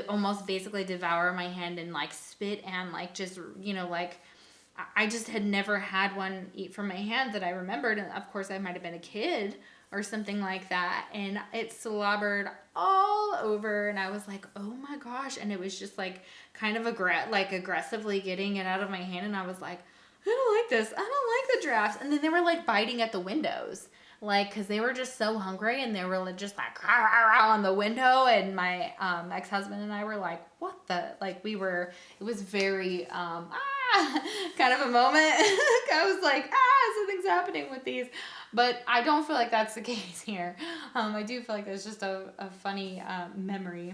almost basically devour my hand and like spit and like just, you know, like I just had never had one eat from my hand that I remembered. And of course I might have been a kid or something like that, and it slobbered all over, and I was like, oh my gosh. And it was just like kind of aggressively getting it out of my hand, and I was like, I don't like this, I don't like the drafts. And then they were like biting at the windows, like, because they were just so hungry, and they were just like rah, rah, rah, on the window. And my ex-husband and I were like, what the, like, it was very kind of a moment. I was like, something's happening with these. But I don't feel like that's the case here. I do feel like there's just a funny memory,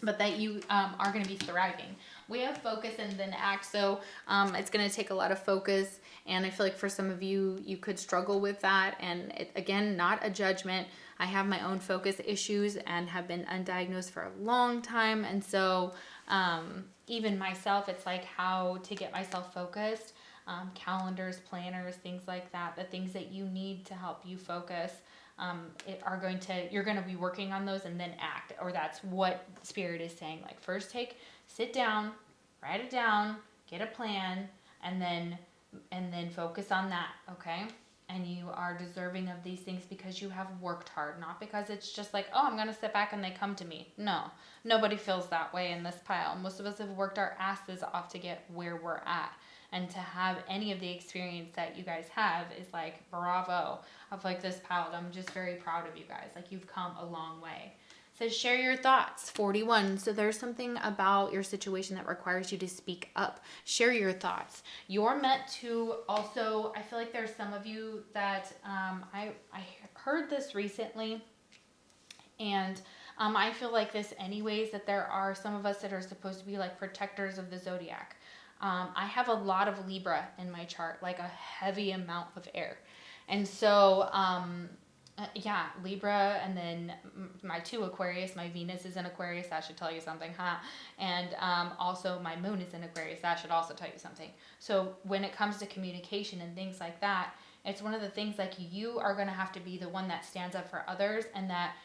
but that you are going to be thriving. We have focus and then act, so it's going to take a lot of focus, and I feel like for some of you, you could struggle with that. And again, not a judgment. I have my own focus issues and have been undiagnosed for a long time, and so even myself, it's like how to get myself focused. Calendars, planners, things like that, the things that you need to help you focus, you're going to be working on those and then act, or that's what Spirit is saying. Like, first sit down, write it down, get a plan, and then focus on that. Okay. And you are deserving of these things because you have worked hard, not because it's just like, oh, I'm going to sit back and they come to me. No, nobody feels that way in this pile. Most of us have worked our asses off to get where we're at. And to have any of the experience that you guys have is like, bravo. Of like this pile, I'm just very proud of you guys. Like, you've come a long way. It says share your thoughts, 41. So there's something about your situation that requires you to speak up. Share your thoughts. You're meant to also, I feel like there's some of you that I heard this recently, and I feel like this anyways, that there are some of us that are supposed to be like protectors of the zodiac. I have a lot of Libra in my chart, like a heavy amount of air. And so, Libra, and then my 2 Aquarius, my Venus is in Aquarius, that should tell you something, huh? And also my moon is in Aquarius, that should also tell you something. So when it comes to communication and things like that, it's one of the things, like, you are going to have to be the one that stands up for others, and that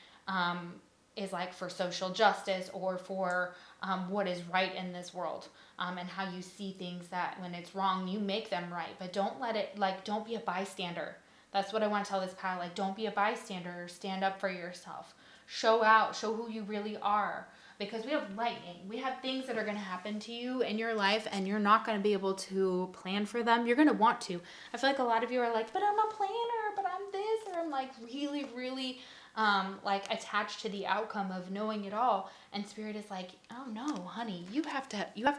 is like for social justice, or for what is right in this world, and how you see things, that when it's wrong, you make them right, but don't let it, like, don't be a bystander. That's what I want to tell this pile. Like, don't be a bystander. Stand up for yourself. Show who you really are. Because we have lightning. We have things that are going to happen to you in your life, and you're not going to be able to plan for them. You're going to want to. I feel like a lot of you are like, but I'm a planner, but I'm this, or I'm like really, really like attached to the outcome of knowing it all. And Spirit is like, oh no, honey, you have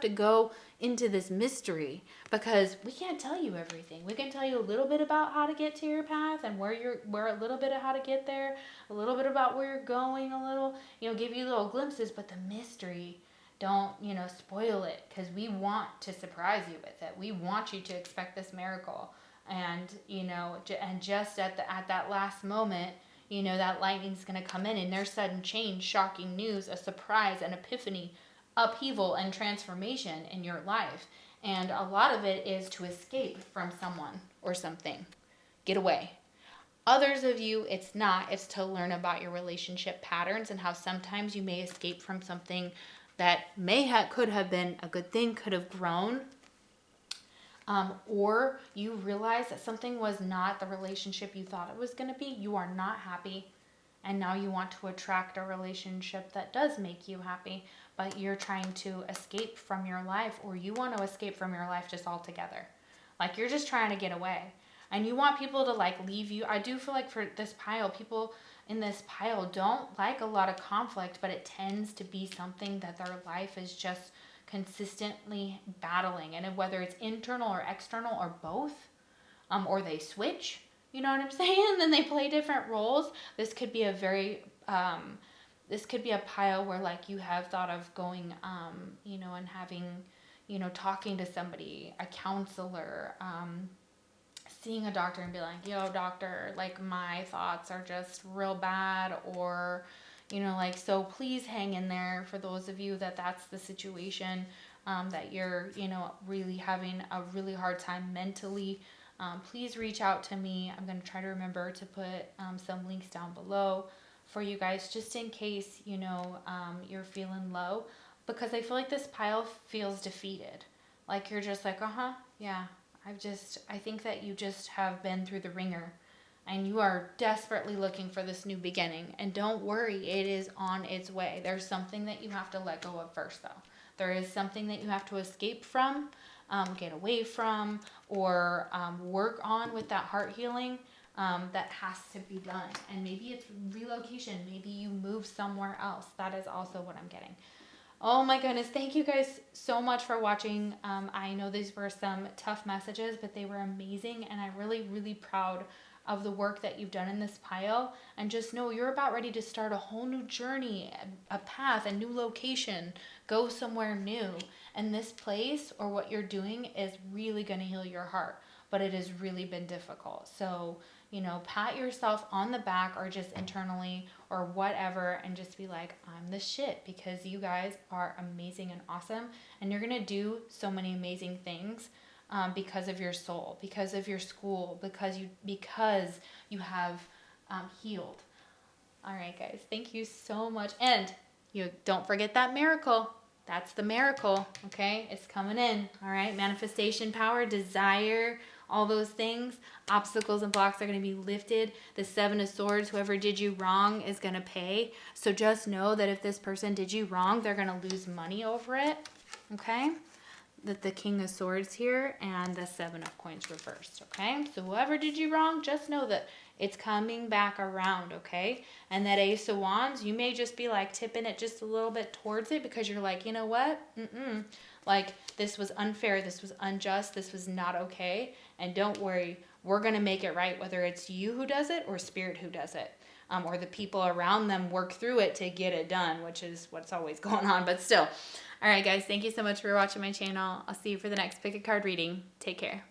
to go into this mystery, because we can't tell you everything. We can tell you a little bit about how to get to your path, and where a little bit of how to get there, a little bit about where you're going, a little, give you little glimpses, but the mystery, don't, spoil it, because we want to surprise you with it. We want you to expect this miracle. And, and just at that last moment, that lightning's going to come in, and there's sudden change, shocking news, a surprise, an epiphany, upheaval, and transformation in your life. And a lot of it is to escape from someone or something. Get away. Others of you, it's not. It's to learn about your relationship patterns, and how sometimes you may escape from something that could have been a good thing, could have grown. Or you realize that something was not the relationship you thought it was going to be. You are not happy, and now you want to attract a relationship that does make you happy, but you're trying to escape from your life, or you want to escape from your life just altogether. Like, you're just trying to get away, and you want people to like leave you. I do feel like for this pile, people in this pile don't like a lot of conflict, but it tends to be something that their life is just consistently battling, and whether it's internal or external or both, or they switch, you know what I'm saying? And then they play different roles. This could be a pile where, like, you have thought of going, and having, talking to somebody, a counselor, seeing a doctor and be like, yo, doctor, like, my thoughts are just real bad, or so please hang in there, for those of you that's the situation. that you're, you know, really having a really hard time mentally, please reach out to me. I'm going to try to remember to put some links down below for you guys, just in case, you know, you're feeling low, because I feel like this pile feels defeated. Like you're just like, yeah, I think that you just have been through the ringer and you are desperately looking for this new beginning. And don't worry, it is on its way. There's something that you have to let go of first, though. There is something that you have to escape from, get away from, or work on with that heart healing. That has to be done. And maybe it's relocation. Maybe you move somewhere else. That is also what I'm getting. Oh my goodness. Thank you guys so much for watching. I know these were some tough messages, but they were amazing. And I'm really, really proud of the work that you've done in this pile. And just know you're about ready to start a whole new journey, a path, a new location, go somewhere new. And this place or what you're doing is really going to heal your heart. But it has really been difficult. So, you know, pat yourself on the back, or just internally or whatever, and just be like, I'm the shit, because you guys are amazing and awesome. And you're going to do so many amazing things because of your soul, because of your school, because you have healed. All right, guys, thank you so much. And you don't forget that miracle. That's the miracle, okay? It's coming in, all right? Manifestation power, desire, all those things. Obstacles and blocks are going to be lifted. The 7 of Swords, whoever did you wrong is going to pay. So just know that if this person did you wrong, they're going to lose money over it, okay? That the King of Swords here and the 7 of Coins reversed, okay? So whoever did you wrong, just know that it's coming back around, okay? And that Ace of Wands, you may just be like tipping it just a little bit towards it because you're like, you know what? Like, this was unfair, this was unjust, this was not okay. And don't worry, we're going to make it right, whether it's you who does it or Spirit who does it. Or the people around them work through it to get it done, which is what's always going on, but still. All right, guys, thank you so much for watching my channel. I'll see you for the next Pick a Card reading. Take care.